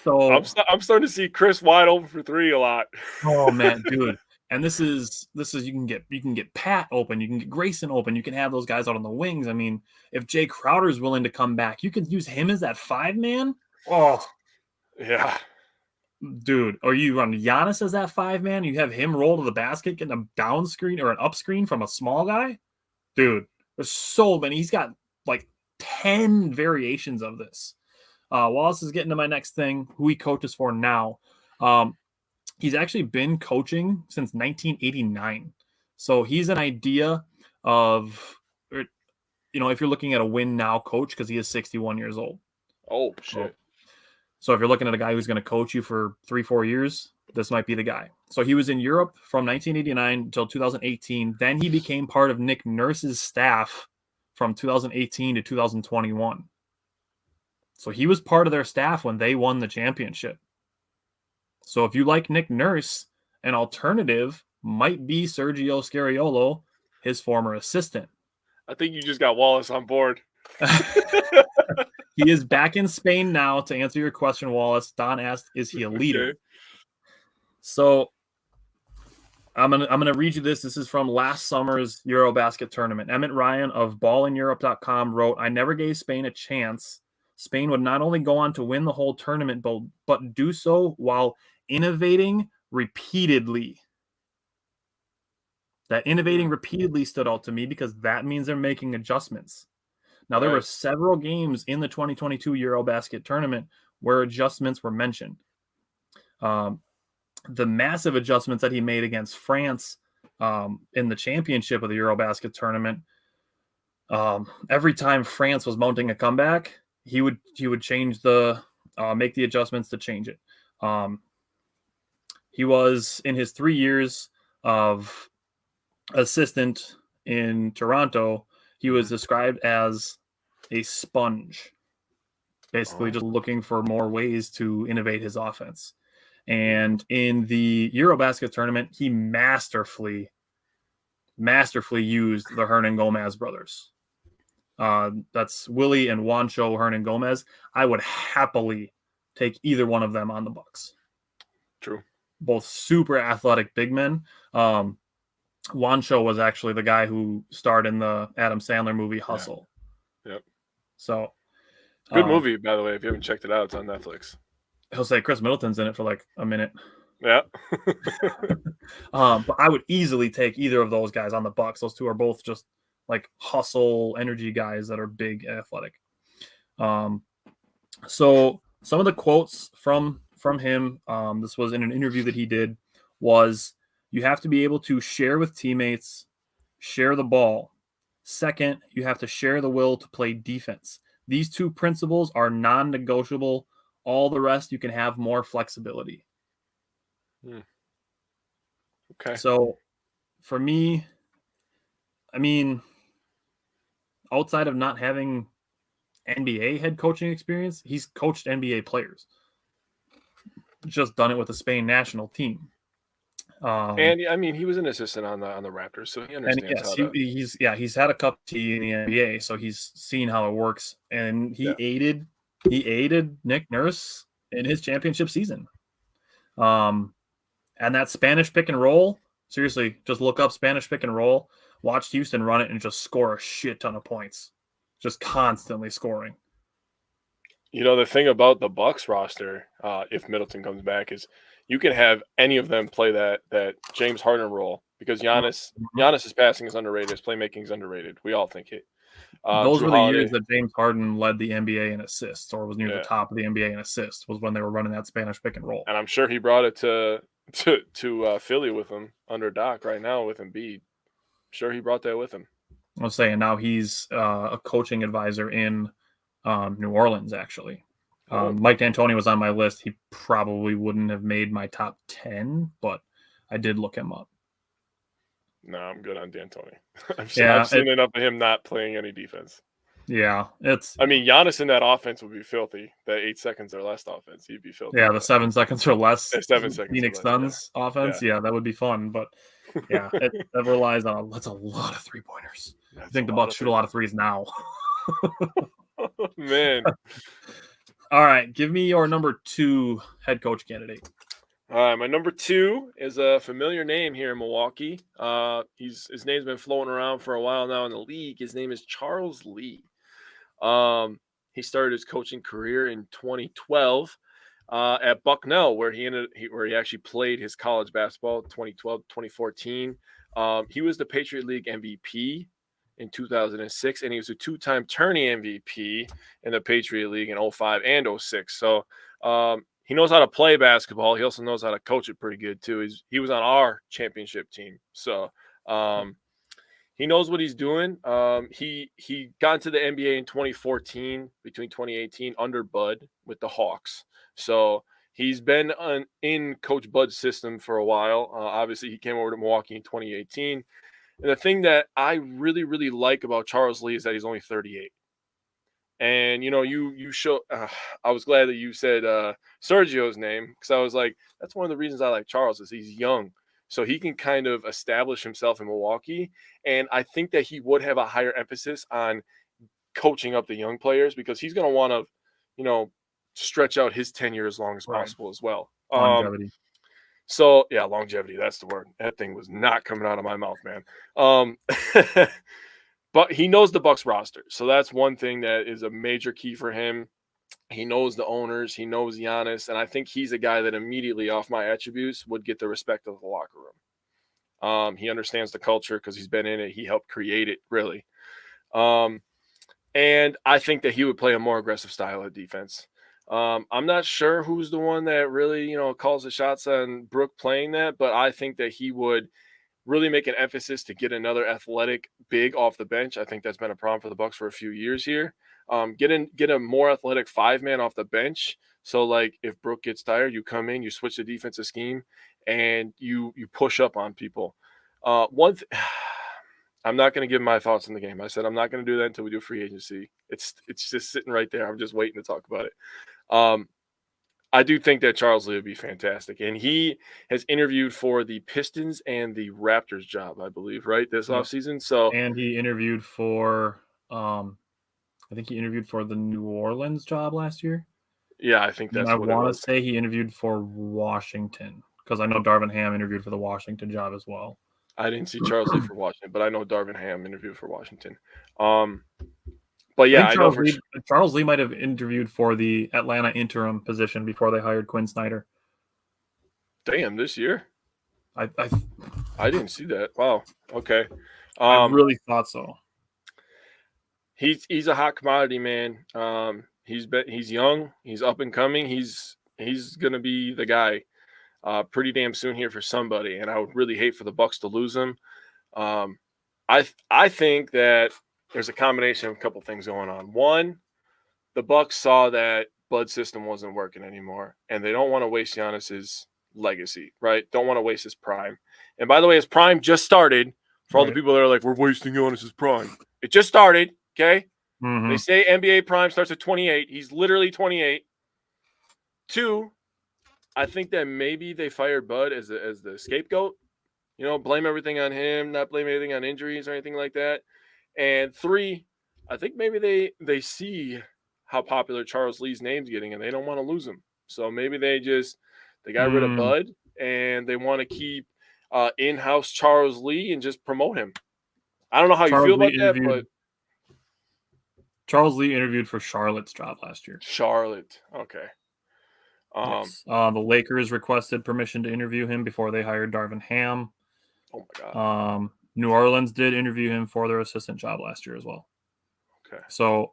Speaker 2: So
Speaker 1: I'm starting to see Chris wide open for 3 a lot.
Speaker 2: Oh man, dude. And this is you can get Pat open, you can get Grayson open, you can have those guys out on the wings. I mean, if Jay Crowder's willing to come back, you can use him as that 5-man. Oh.
Speaker 1: Yeah.
Speaker 2: Dude, or you run Giannis as that 5-man, you have him roll to the basket, getting a down screen or an up screen from a small guy. Dude, there's so many. He's got like 10 variations of this. Wallace is getting to my next thing, who he coaches for now. He's actually been coaching since 1989. So he's an idea of, if you're looking at a win now coach, because he is 61 years old.
Speaker 1: Oh, shit.
Speaker 2: So if you're looking at a guy who's going to coach you for 3-4 years, this might be the guy. So he was in Europe from 1989 until 2018. Then he became part of Nick Nurse's staff from 2018 to 2021. So he was part of their staff when they won the championship. So if you like Nick Nurse, an alternative might be Sergio Scariolo, his former assistant.
Speaker 1: I think you just got Wallace on board.
Speaker 2: He is back in Spain now. To answer your question, Wallace, Don asked, is he a leader? Okay. So I'm gonna read you this. This is from last summer's Eurobasket tournament. Emmett Ryan of ballineurope.com wrote, "I never gave Spain a chance. Spain would not only go on to win the whole tournament, but do so while innovating repeatedly." That innovating repeatedly stood out to me because that means they're making adjustments. Now, there were several games in the 2022 Eurobasket tournament where adjustments were mentioned. The massive adjustments that he made against France in the championship of the Eurobasket tournament, every time France was mounting a comeback, he would change make the adjustments to change it. He was, in his 3 years of assistant in Toronto, he was described as a sponge, basically just looking for more ways to innovate his offense. And in the Eurobasket tournament, he masterfully used the Hernan Gomez brothers. That's Willie and Juancho Hernan Gomez. I would happily take either one of them on the Bucks.
Speaker 1: True.
Speaker 2: Both super athletic big men. Juancho was actually the guy who starred in the Adam Sandler movie Hustle.
Speaker 1: Yeah. Yep.
Speaker 2: So
Speaker 1: good movie, by the way. If you haven't checked it out, it's on Netflix.
Speaker 2: He'll say Chris Middleton's in it for like a minute.
Speaker 1: Yeah.
Speaker 2: But I would easily take either of those guys on the Bucks. Those two are both just like hustle energy guys that are big and athletic. So some of the quotes from him, this was in an interview that he did, was you have to be able to share with teammates, share the ball. Second, you have to share the will to play defense. These two principles are non-negotiable. All the rest, you can have more flexibility.
Speaker 1: Okay.
Speaker 2: So for me, I mean, outside of not having NBA head coaching experience, he's coached NBA players. Just done it with the Spain national team.
Speaker 1: And I mean, he was an assistant on the Raptors, so he understands how to.
Speaker 2: He's had a cup of tea in the NBA, so he's seen how it works, and he aided Nick Nurse in his championship season. And that Spanish pick and roll, seriously, just look up Spanish pick and roll, watch Houston run it, and just score a shit ton of points, just constantly scoring.
Speaker 1: You know, the thing about the Bucks roster, if Middleton comes back, is you can have any of them play that James Harden role because Giannis's passing is underrated, his playmaking is underrated. We all think it.
Speaker 2: Those were the years that James Harden led the NBA in assists, or was near the top of the NBA in assists, was when they were running that Spanish pick and roll.
Speaker 1: And I'm sure he brought it to Philly with him under Doc right now with Embiid. I'm sure he brought that with him.
Speaker 2: I was saying now he's a coaching advisor in New Orleans, actually. Mike D'Antoni was on my list. He probably wouldn't have made my top 10, but I did look him up.
Speaker 1: No, I'm good on D'Antoni. I've seen enough of him not playing any defense.
Speaker 2: Yeah,
Speaker 1: I mean, Giannis in that offense would be filthy. That 8 seconds or less offense, he'd be filthy.
Speaker 2: Yeah, the 7 seconds or less.
Speaker 1: 7 seconds.
Speaker 2: Phoenix Suns offense. Yeah, that would be fun. But yeah, it relies on that's a lot of 3-pointers. I think the Bucks shoot a lot of threes now.
Speaker 1: Man.
Speaker 2: All right, give me your number 2 head coach candidate.
Speaker 1: All right, my number 2 is a familiar name here in Milwaukee. His name's been floating around for a while now in the league. His name is Charles Lee. He started his coaching career in 2012 at Bucknell, where he actually played his college basketball 2012, 2014. He was the Patriot League MVP in 2006, and he was a 2-time tourney MVP in the Patriot League in 05 and 06. So he knows how to play basketball. He also knows how to coach it pretty good too. He was on our championship team, so he knows what he's doing. He got into the NBA in 2014, between 2018 under Bud with the Hawks. So he's been in Coach Bud's system for a while. Obviously, he came over to Milwaukee in 2018. And the thing that I really, really like about Charles Lee is that he's only 38. And, you know, you show I was glad that you said Sergio's name, because I was like, that's one of the reasons I like Charles is he's young. So he can kind of establish himself in Milwaukee. And I think that he would have a higher emphasis on coaching up the young players because he's going to want to, you know, stretch out his tenure as long as possible as well.
Speaker 2: Longevity.
Speaker 1: So, yeah, longevity, that's the word. That thing was not coming out of my mouth, man. But he knows the Bucks roster. So that's one thing that is a major key for him. He knows the owners. He knows Giannis. And I think he's a guy that immediately off my attributes would get the respect of the locker room. He understands the culture because he's been in it. He helped create it, really. And I think that he would play a more aggressive style of defense. I'm not sure who's the one that really, you know, calls the shots on Brook playing that, but I think that he would really make an emphasis to get another athletic big off the bench. I think that's been a problem for the Bucks for a few years here. Get a more athletic 5-man off the bench. So, like, if Brook gets tired, you come in, you switch the defensive scheme, and you push up on people. I'm not going to give my thoughts on the game. I said I'm not going to do that until we do free agency. It's just sitting right there. I'm just waiting to talk about it. I do think that Charles Lee would be fantastic. And he has interviewed for the Pistons and the Raptors job, I believe, right, this offseason. So,
Speaker 2: and he interviewed for I think he interviewed for the New Orleans job last year.
Speaker 1: Yeah, I think
Speaker 2: And
Speaker 1: that's
Speaker 2: I
Speaker 1: what it
Speaker 2: want to
Speaker 1: was.
Speaker 2: say he interviewed for Washington because I know Darvin Ham interviewed for the Washington job as well.
Speaker 1: I didn't see Charles Lee for Washington, but I know Darvin Ham interviewed for Washington. But
Speaker 2: I
Speaker 1: yeah,
Speaker 2: think
Speaker 1: I know for sure.
Speaker 2: Charles Lee might have interviewed for the Atlanta interim position before they hired Quinn Snyder.
Speaker 1: Damn, this year
Speaker 2: I
Speaker 1: I didn't see that. Wow. Okay.
Speaker 2: I really thought so.
Speaker 1: He's a hot commodity, man. He's young, he's up and coming. He's gonna be the guy pretty damn soon here for somebody, and I would really hate for the Bucks to lose him. Um, I think that there's a combination of a couple things going on. One, the Bucks saw that Bud system wasn't working anymore, and they don't want to waste Giannis's legacy, right? Don't want to waste his prime. And by the way, his prime just started. For all the
Speaker 2: Right.
Speaker 1: people that are like, we're wasting Giannis's prime, it just started. Okay,
Speaker 2: Mm-hmm.
Speaker 1: they say NBA prime starts at 28. He's literally 28. Two, I think that maybe they fired Bud as the scapegoat. You know, blame everything on him, not blame anything on injuries or anything like that. And three, I think maybe they see how popular Charles Lee's name's getting and they don't want to lose him. So maybe they got rid of Bud and they want to keep in-house Charles Lee and just promote him. I don't know how you feel about that, but
Speaker 2: Charles Lee interviewed for Charlotte's job last year.
Speaker 1: Charlotte, okay.
Speaker 2: Yes. The Lakers requested permission to interview him before they hired Darvin Ham.
Speaker 1: Oh my God.
Speaker 2: New Orleans did interview him for their assistant job last year as well.
Speaker 1: Okay.
Speaker 2: So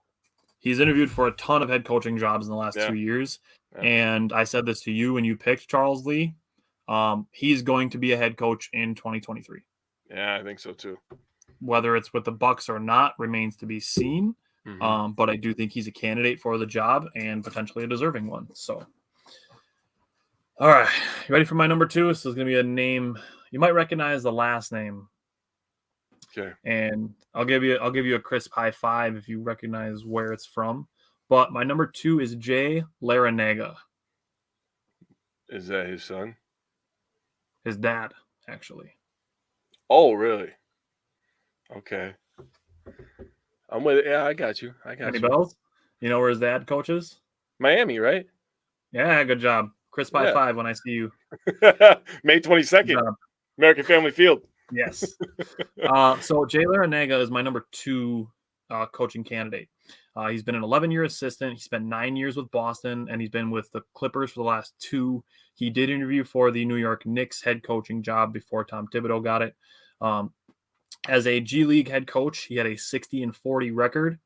Speaker 2: he's interviewed for a ton of head coaching jobs in the last 2 years. Yeah. And I said this to you when you picked Charles Lee. He's going to be a head coach in 2023.
Speaker 1: Yeah, I think so too.
Speaker 2: Whether it's with the Bucks or not remains to be seen. Mm-hmm. But I do think he's a candidate for the job and potentially a deserving one. So, all right, you ready for my number 2? This is going to be a name you might recognize the last name.
Speaker 1: Okay.
Speaker 2: And I'll give you a crisp high five if you recognize where it's from. But my number 2 is Jay Larranaga.
Speaker 1: Is that his son?
Speaker 2: His dad, actually.
Speaker 1: Oh, really? Okay. I'm with it. Yeah, I got you.
Speaker 2: Any bells? You know where his dad coaches?
Speaker 1: Miami, right?
Speaker 2: Yeah, good job. Crisp high five when I see you.
Speaker 1: May 22nd. American Family Field.
Speaker 2: Yes. So Jay Larranaga is my number 2 coaching candidate. He's been an 11-year assistant. He spent 9 years with Boston, and he's been with the Clippers for the last 2. He did interview for the New York Knicks head coaching job before Tom Thibodeau got it. As a G League head coach, he had a 60-40 record.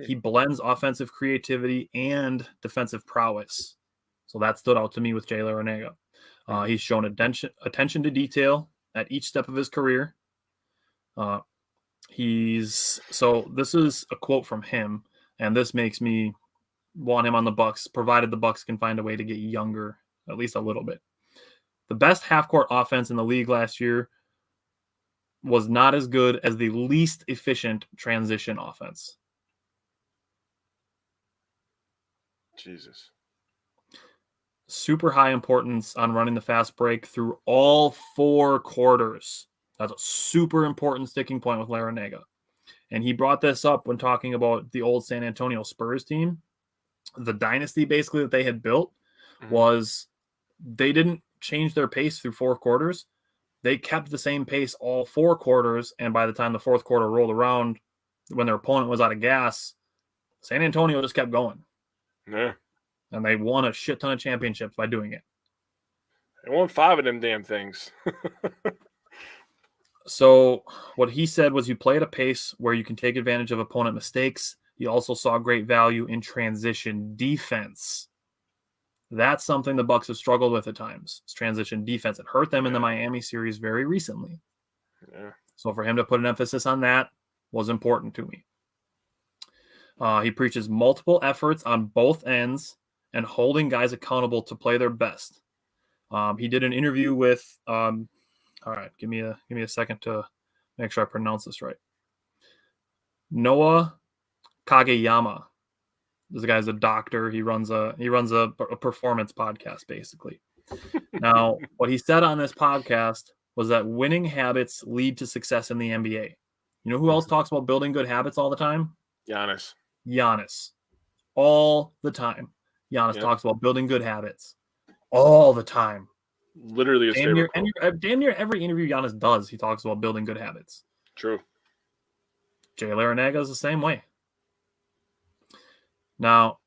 Speaker 2: He blends offensive creativity and defensive prowess. So that stood out to me with Jay Larranaga. He's shown attention to detail at each step of his career. So this is a quote from him, and this makes me want him on the Bucks, provided the Bucks can find a way to get younger, at least a little bit. The best half-court offense in the league last year was not as good as the least efficient transition offense.
Speaker 1: Jesus.
Speaker 2: Super high importance on running the fast break through all 4 quarters. That's a super important sticking point with Larranaga. And he brought this up when talking about the old San Antonio Spurs team. The dynasty basically that they had built was they didn't change their pace through 4 quarters. They kept the same pace all 4 quarters, and by the time the 4th quarter rolled around, when their opponent was out of gas, San Antonio just kept going.
Speaker 1: Yeah.
Speaker 2: And they won a shit ton of championships by doing it.
Speaker 1: They won 5 of them damn things.
Speaker 2: So what he said was you play at a pace where you can take advantage of opponent mistakes. He also saw great value in transition defense. That's something the Bucks have struggled with at times. It's transition defense. It hurt them in the Miami series very recently.
Speaker 1: Yeah.
Speaker 2: So for him to put an emphasis on that was important to me. He preaches multiple efforts on both ends and holding guys accountable to play their best. He did an interview with all right, give me a second to make sure I pronounce this right. Noah Kageyama. This guy's a doctor. He runs a performance podcast, basically. Now, what he said on this podcast was that winning habits lead to success in the NBA. You know who else talks about building good habits all the time?
Speaker 1: Giannis.
Speaker 2: All the time. Giannis talks about building good habits all the time.
Speaker 1: Literally his favorite quote.
Speaker 2: Damn near every interview Giannis does, he talks about building good habits.
Speaker 1: True.
Speaker 2: Jay Larranaga is the same way. Now,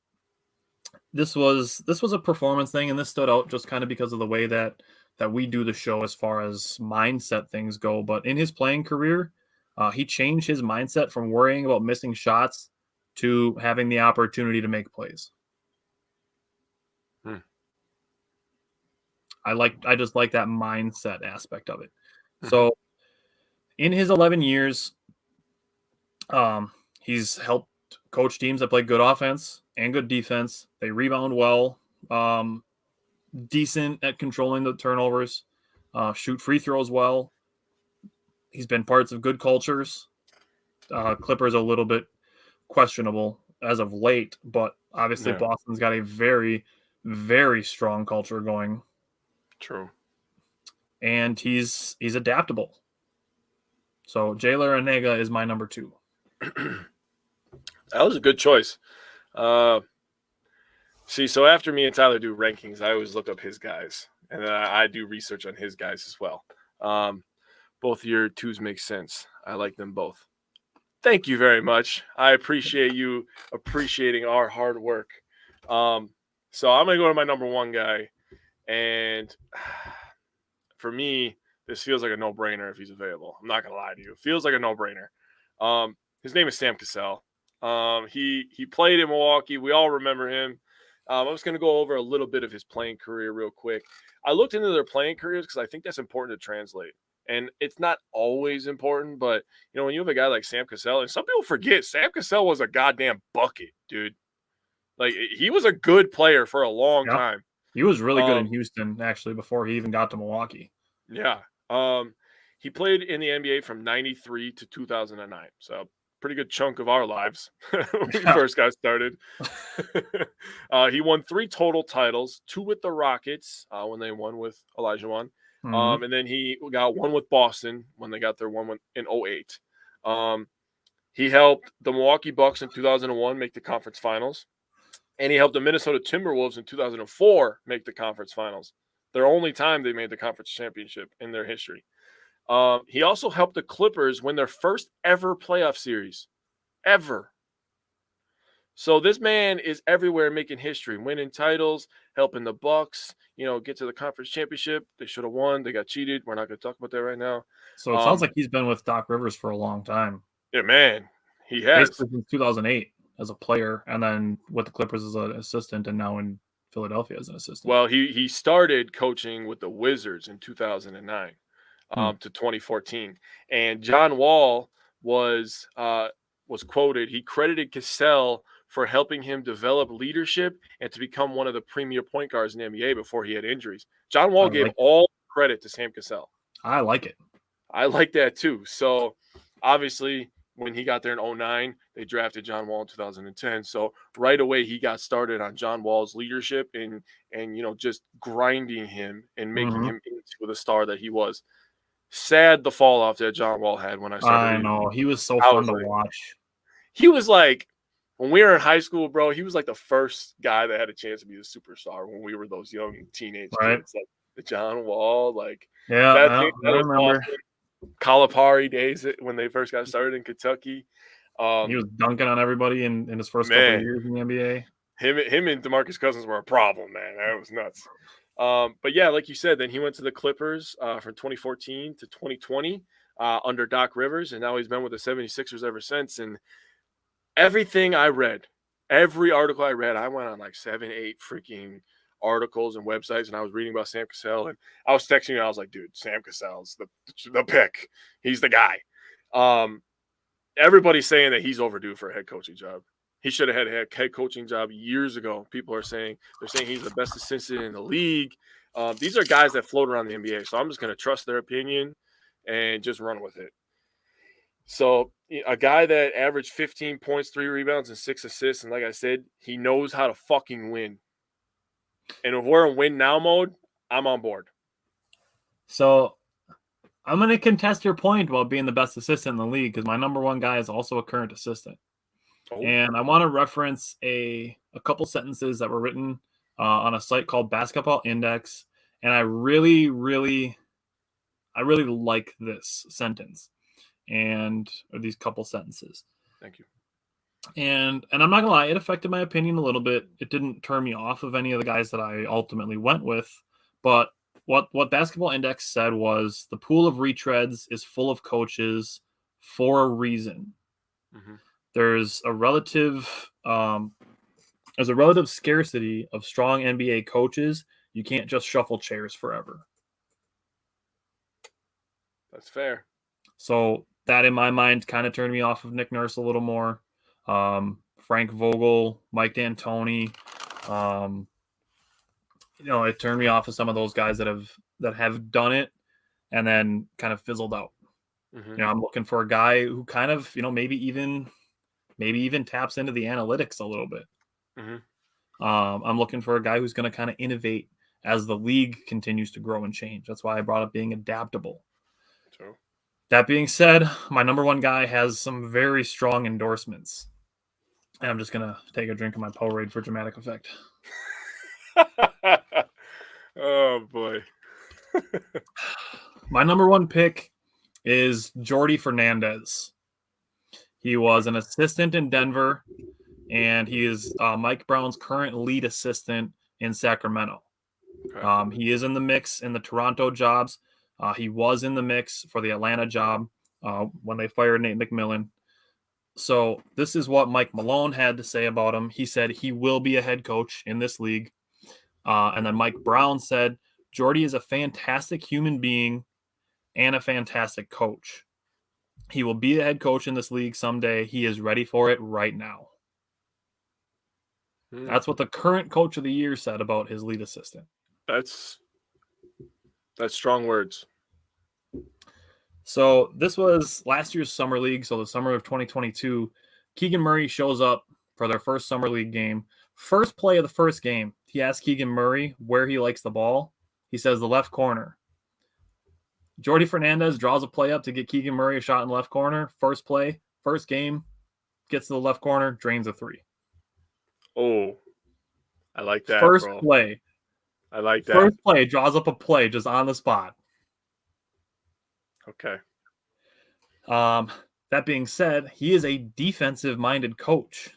Speaker 2: this was a performance thing, and this stood out just kind of because of the way that we do the show as far as mindset things go. But in his playing career, he changed his mindset from worrying about missing shots to having the opportunity to make plays. I just like that mindset aspect of it. So in his 11 years, he's helped coach teams that play good offense and good defense. They rebound well, decent at controlling the turnovers, shoot free throws well. He's been parts of good cultures. Clippers a little bit questionable as of late, but obviously Boston's got a very, very strong culture going.
Speaker 1: True.
Speaker 2: And he's adaptable. So Jay Larranaga is my number 2.
Speaker 1: That was a good choice. See, so after me and Tyler do rankings, I always look up his guys, and then I do research on his guys as well. Both of your 2s make sense. I like them both. Thank you very much. I appreciate you appreciating our hard work. So I'm going to go to my number 1 guy, and for me, this feels like a no-brainer if he's available. I'm not going to lie to you. It feels like a no-brainer. His name is Sam Cassell. He played in Milwaukee. We all remember him. I was going to go over a little bit of his playing career real quick. I looked into their playing careers because I think that's important to translate. And it's not always important, but, when you have a guy like Sam Cassell, and some people forget, Sam Cassell was a goddamn bucket, dude. Like, he was a good player for a long time.
Speaker 2: He was really good in Houston, actually, before he even got to Milwaukee.
Speaker 1: Yeah. He played in the NBA from 93 to 2009. So pretty good chunk of our lives when we first got started. He won 3 total titles, 2 with the Rockets when they won with Olajuwon. And then he got 1 with Boston when they got their 1 in 08. He helped the Milwaukee Bucks in 2001 make the conference finals. And he helped the Minnesota Timberwolves in 2004 make the conference finals. Their only time they made the conference championship in their history. He also helped the Clippers win their first ever playoff series. Ever. So this man is everywhere making history, winning titles, helping the Bucks, get to the conference championship. They should have won. They got cheated. We're not going to talk about that right now.
Speaker 2: So it sounds like he's been with Doc Rivers for a long time.
Speaker 1: Yeah, man. He has.
Speaker 2: Basically since 2008 as a player, and then with the Clippers as an assistant, and now in Philadelphia as an assistant.
Speaker 1: Well, he started coaching with the Wizards in 2009 to 2014. And John Wall was quoted. He credited Cassell for helping him develop leadership and to become one of the premier point guards in the NBA before he had injuries. John Wall gave all credit to Sam Cassell.
Speaker 2: I like it.
Speaker 1: I like that too. So obviously when he got there in 2009, they drafted John Wall in 2010. So right away he got started on John Wall's leadership and just grinding him and making him into the star that he was. Sad the fall off that John Wall had when I started.
Speaker 2: I know. He was so fun to watch.
Speaker 1: He was like, when we were in high school, bro, he was like the first guy that had a chance to be a superstar when we were those young teenage kids. Like the John Wall,
Speaker 2: I remember.
Speaker 1: Awesome. Calipari days when they first got started in Kentucky.
Speaker 2: He was dunking on everybody in his first couple of years in the NBA.
Speaker 1: Him and DeMarcus Cousins were a problem, man. That was nuts. But yeah, like you said, then he went to the Clippers from 2014 to 2020 under Doc Rivers, and now he's been with the 76ers ever since. And everything I read, every article I read, I went on like 7-8 freaking articles and websites, and I was reading about Sam Cassell, and I was texting you, and I was like, dude, Sam Cassell's the pick. He's the guy. Everybody's saying that he's overdue for a head coaching job. He should have had a head coaching job years ago. People are saying he's the best assistant in the league. These are guys that float around the NBA, so I'm just going to trust their opinion and just run with it. So a guy that averaged 15 points, 3 rebounds, and 6 assists, and like I said, he knows how to fucking win. And if we're in win now mode, I'm on board.
Speaker 2: So I'm going to contest your point about being the best assistant in the league because my number 1 guy is also a current assistant.
Speaker 1: Oh.
Speaker 2: And I want to reference a couple sentences that were written on a site called Basketball Index, and I really like this sentence or these couple sentences.
Speaker 1: Thank you.
Speaker 2: And I'm not gonna lie, it affected my opinion a little bit. It didn't turn me off of any of the guys that I ultimately went with, but what Basketball Index said was the pool of retreads is full of coaches for a reason.
Speaker 1: Mm-hmm.
Speaker 2: There's a relative scarcity of strong NBA coaches. You can't just shuffle chairs forever.
Speaker 1: That's fair.
Speaker 2: So that, in my mind, kind of turned me off of Nick Nurse a little more. Frank Vogel, Mike D'Antoni. It turned me off of some of those guys that have done it and then kind of fizzled out.
Speaker 1: Mm-hmm.
Speaker 2: I'm looking for a guy who kind of, maybe even taps into the analytics a little bit.
Speaker 1: Mm-hmm.
Speaker 2: I'm looking for a guy who's going to kind of innovate as the league continues to grow and change. That's why I brought up being adaptable.
Speaker 1: True.
Speaker 2: That being said, my number one guy has some very strong endorsements. And I'm just going to take a drink of my Powerade for dramatic effect.
Speaker 1: Oh, boy.
Speaker 2: My number one pick is Jordi Fernandez. He was an assistant in Denver, and he is Mike Brown's current lead assistant in Sacramento. Okay. He is in the mix in the Toronto jobs. He was in the mix for the Atlanta job when they fired Nate McMillan. So this is what Mike Malone had to say about him. He said he will be a head coach in this league. And then Mike Brown said, Jordi is a fantastic human being and a fantastic coach. He will be a head coach in this league someday. He is ready for it right now. That's what the current coach of the year said about his lead assistant.
Speaker 1: That's strong words.
Speaker 2: So this was last year's summer league. So the summer of 2022, Keegan Murray shows up for their first summer league game. First play of the first game, he asks Keegan Murray where he likes the ball. He says the left corner. Jordi Fernandez draws a play up to get Keegan Murray a shot in the left corner. First play, first game, gets to the left corner, drains a three.
Speaker 1: Oh, I like that,
Speaker 2: First
Speaker 1: bro.
Speaker 2: play.
Speaker 1: I like that.
Speaker 2: First play, draws up a play just on the spot.
Speaker 1: Okay.
Speaker 2: That being said, he is a defensive-minded coach.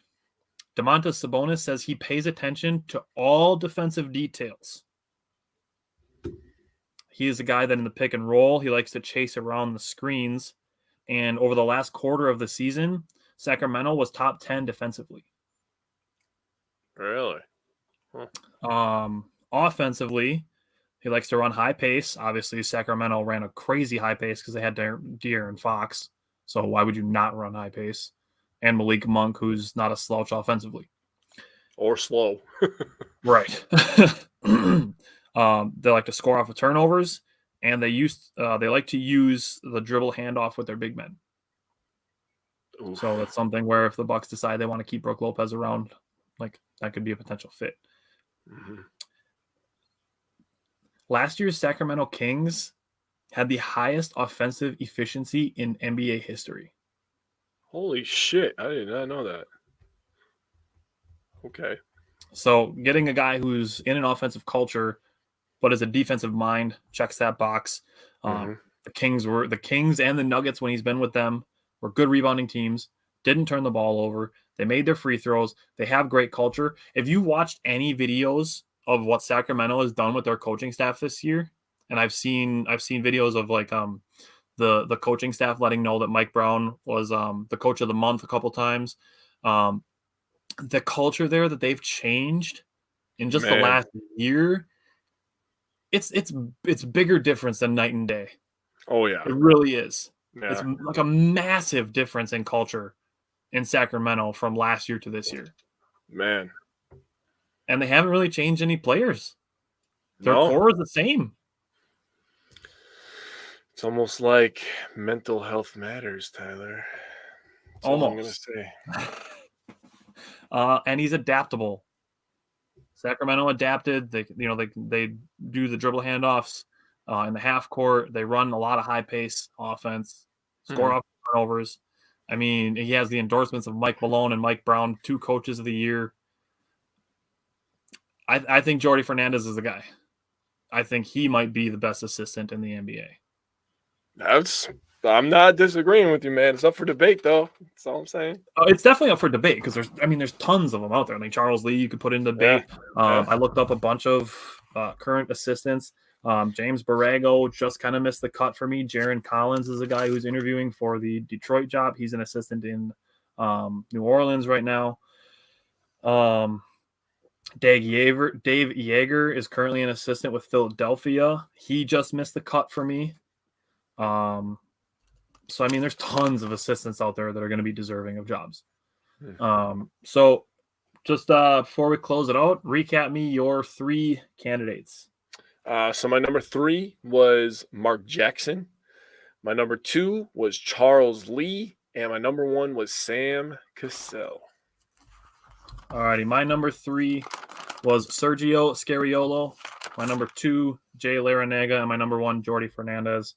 Speaker 2: Domantas Sabonis says he pays attention to all defensive details. He is a guy that in the pick and roll, he likes to chase around the screens. And over the last quarter of the season, Sacramento was top 10 defensively.
Speaker 1: Really? Huh.
Speaker 2: Offensively, he likes to run high pace. Obviously, Sacramento ran a crazy high pace because they had De'Aaron Fox. So why would you not run high pace? And Malik Monk, who's not a slouch offensively.
Speaker 1: Or slow.
Speaker 2: Right. They like to score off of turnovers, and they like to use the dribble handoff with their big men. Oof. So that's something where if the Bucks decide they want to keep Brook Lopez around, like that could be a potential fit. Mm-hmm. Last year's Sacramento Kings had the highest offensive efficiency in NBA history.
Speaker 1: Holy shit. I did not know that. Okay.
Speaker 2: So getting a guy who's in an offensive culture, but as a defensive mind, checks that box. Mm-hmm. The Kings and the Nuggets, when he's been with them, were good rebounding teams, didn't turn the ball over. They made their free throws. They have great culture. If you watched any videos of what Sacramento has done with their coaching staff this year, and I've seen videos of like the coaching staff letting know that Mike Brown was the coach of the month a couple times. The culture there that they've changed in just the last year, it's bigger difference than night and day.
Speaker 1: Oh yeah,
Speaker 2: it really is.
Speaker 1: Yeah.
Speaker 2: It's like a massive difference in culture in Sacramento from last year to this year.
Speaker 1: Man.
Speaker 2: And they haven't really changed any players. Their core is the same.
Speaker 1: It's almost like mental health matters, Tyler. That's all I'm going to say.
Speaker 2: And he's adaptable. Sacramento adapted. They do the dribble handoffs in the half court. They run a lot of high pace offense, score off turnovers. I mean, he has the endorsements of Mike Malone and Mike Brown, 2 coaches of the year. I think Jordy Fernandez is the guy. I think he might be the best assistant in the NBA.
Speaker 1: I'm not disagreeing with you, man. It's up for debate, though. That's all I'm saying.
Speaker 2: It's definitely up for debate because there's tons of them out there. Like Charles Lee, you could put in debate.
Speaker 1: Yeah.
Speaker 2: I looked up a bunch of current assistants. James Borrego just kind of missed the cut for me. Jaron Collins is a guy who's interviewing for the Detroit job. He's an assistant in New Orleans right now. Dave Yeager is currently an assistant with Philadelphia. He just missed the cut for me. So, I mean, there's tons of assistants out there that are going to be deserving of jobs. So just before we close it out, recap me your 3 candidates.
Speaker 1: So my number 3 was Mark Jackson. My number 2 was Charles Lee. And my number 1 was Sam Cassell.
Speaker 2: All righty. My number 3 was Sergio Scariolo. My number 2, Jay Larranaga. And my number 1, Jordy Fernandez.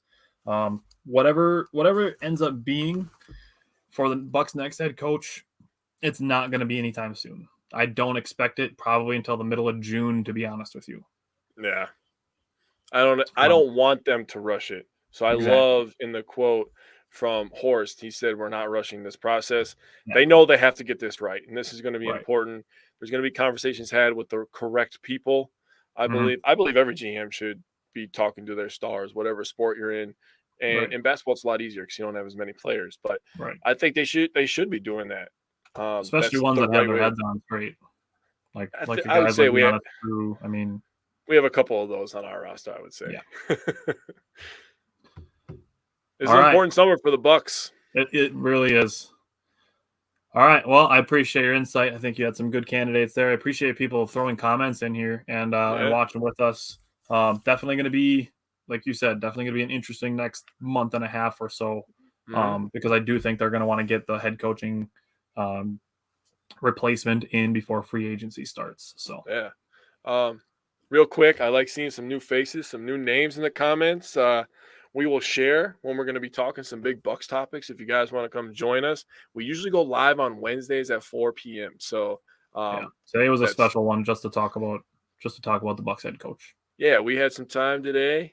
Speaker 2: Whatever it ends up being for the Bucks' next head coach, it's not going to be anytime soon. I don't expect it probably until the middle of June, to be honest with you.
Speaker 1: Yeah. I don't want them to rush it. So I love in the quote from Horst, he said, "We're not rushing this process." Yeah. They know they have to get this right, and this is going to be important. There's going to be conversations had with the correct people. I believe every GM should be talking to their stars, whatever sport you're in. And in basketball, it's a lot easier because you don't have as many players. But I think they should be doing that.
Speaker 2: Especially ones that have their heads on straight. Like the guys
Speaker 1: I would say we have.
Speaker 2: I mean,
Speaker 1: we have a couple of those on our roster, I would say.
Speaker 2: Yeah.
Speaker 1: It's an important summer for the Bucks.
Speaker 2: It really is. All right. Well, I appreciate your insight. I think you had some good candidates there. I appreciate people throwing comments in here and watching with us. Definitely going to be, like you said, definitely going to be an interesting next month and a half or so, because I do think they're going to want to get the head coaching replacement in before free agency starts. So
Speaker 1: yeah. Real quick, I like seeing some new faces, some new names in the comments. We will share when we're going to be talking some big Bucks topics. If you guys want to come join us, we usually go live on Wednesdays at 4 p.m. So
Speaker 2: today was a special one just to talk about the Bucks head coach.
Speaker 1: Yeah, we had some time today.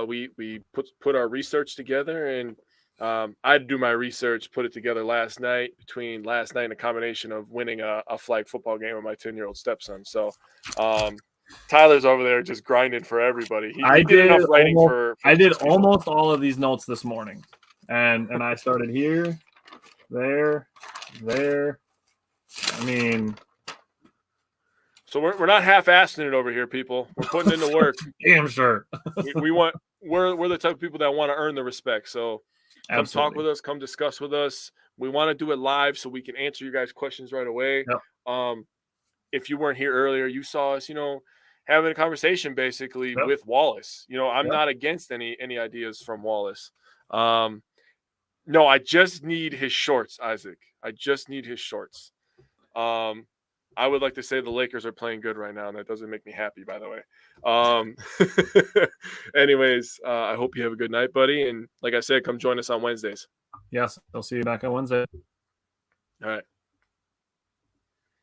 Speaker 1: We put our research together, and I had to do my research, put it together last night. Between last night and a combination of winning a flag football game with my 10-year-old stepson. So Tyler's over there just grinding for everybody. I did enough writing
Speaker 2: I did almost all of these notes this morning, and I started here, there. I mean,
Speaker 1: so we're not half-assing it over here, people. We're putting in the work.
Speaker 2: Damn sure.
Speaker 1: we're the type of people that want to earn the respect. So come talk with us, come discuss with us. We want to do it live so we can answer you guys' questions right away.
Speaker 2: Yep.
Speaker 1: If you weren't here earlier, you saw us, having a conversation basically with Wallace. I'm not against any ideas from Wallace. No, I just need his shorts, Isaac. I just need his shorts. I would like to say the Lakers are playing good right now, and that doesn't make me happy, by the way. Anyways, I hope you have a good night, buddy. And like I said, come join us on Wednesdays.
Speaker 2: Yes, I'll see you back on Wednesday.
Speaker 1: All right.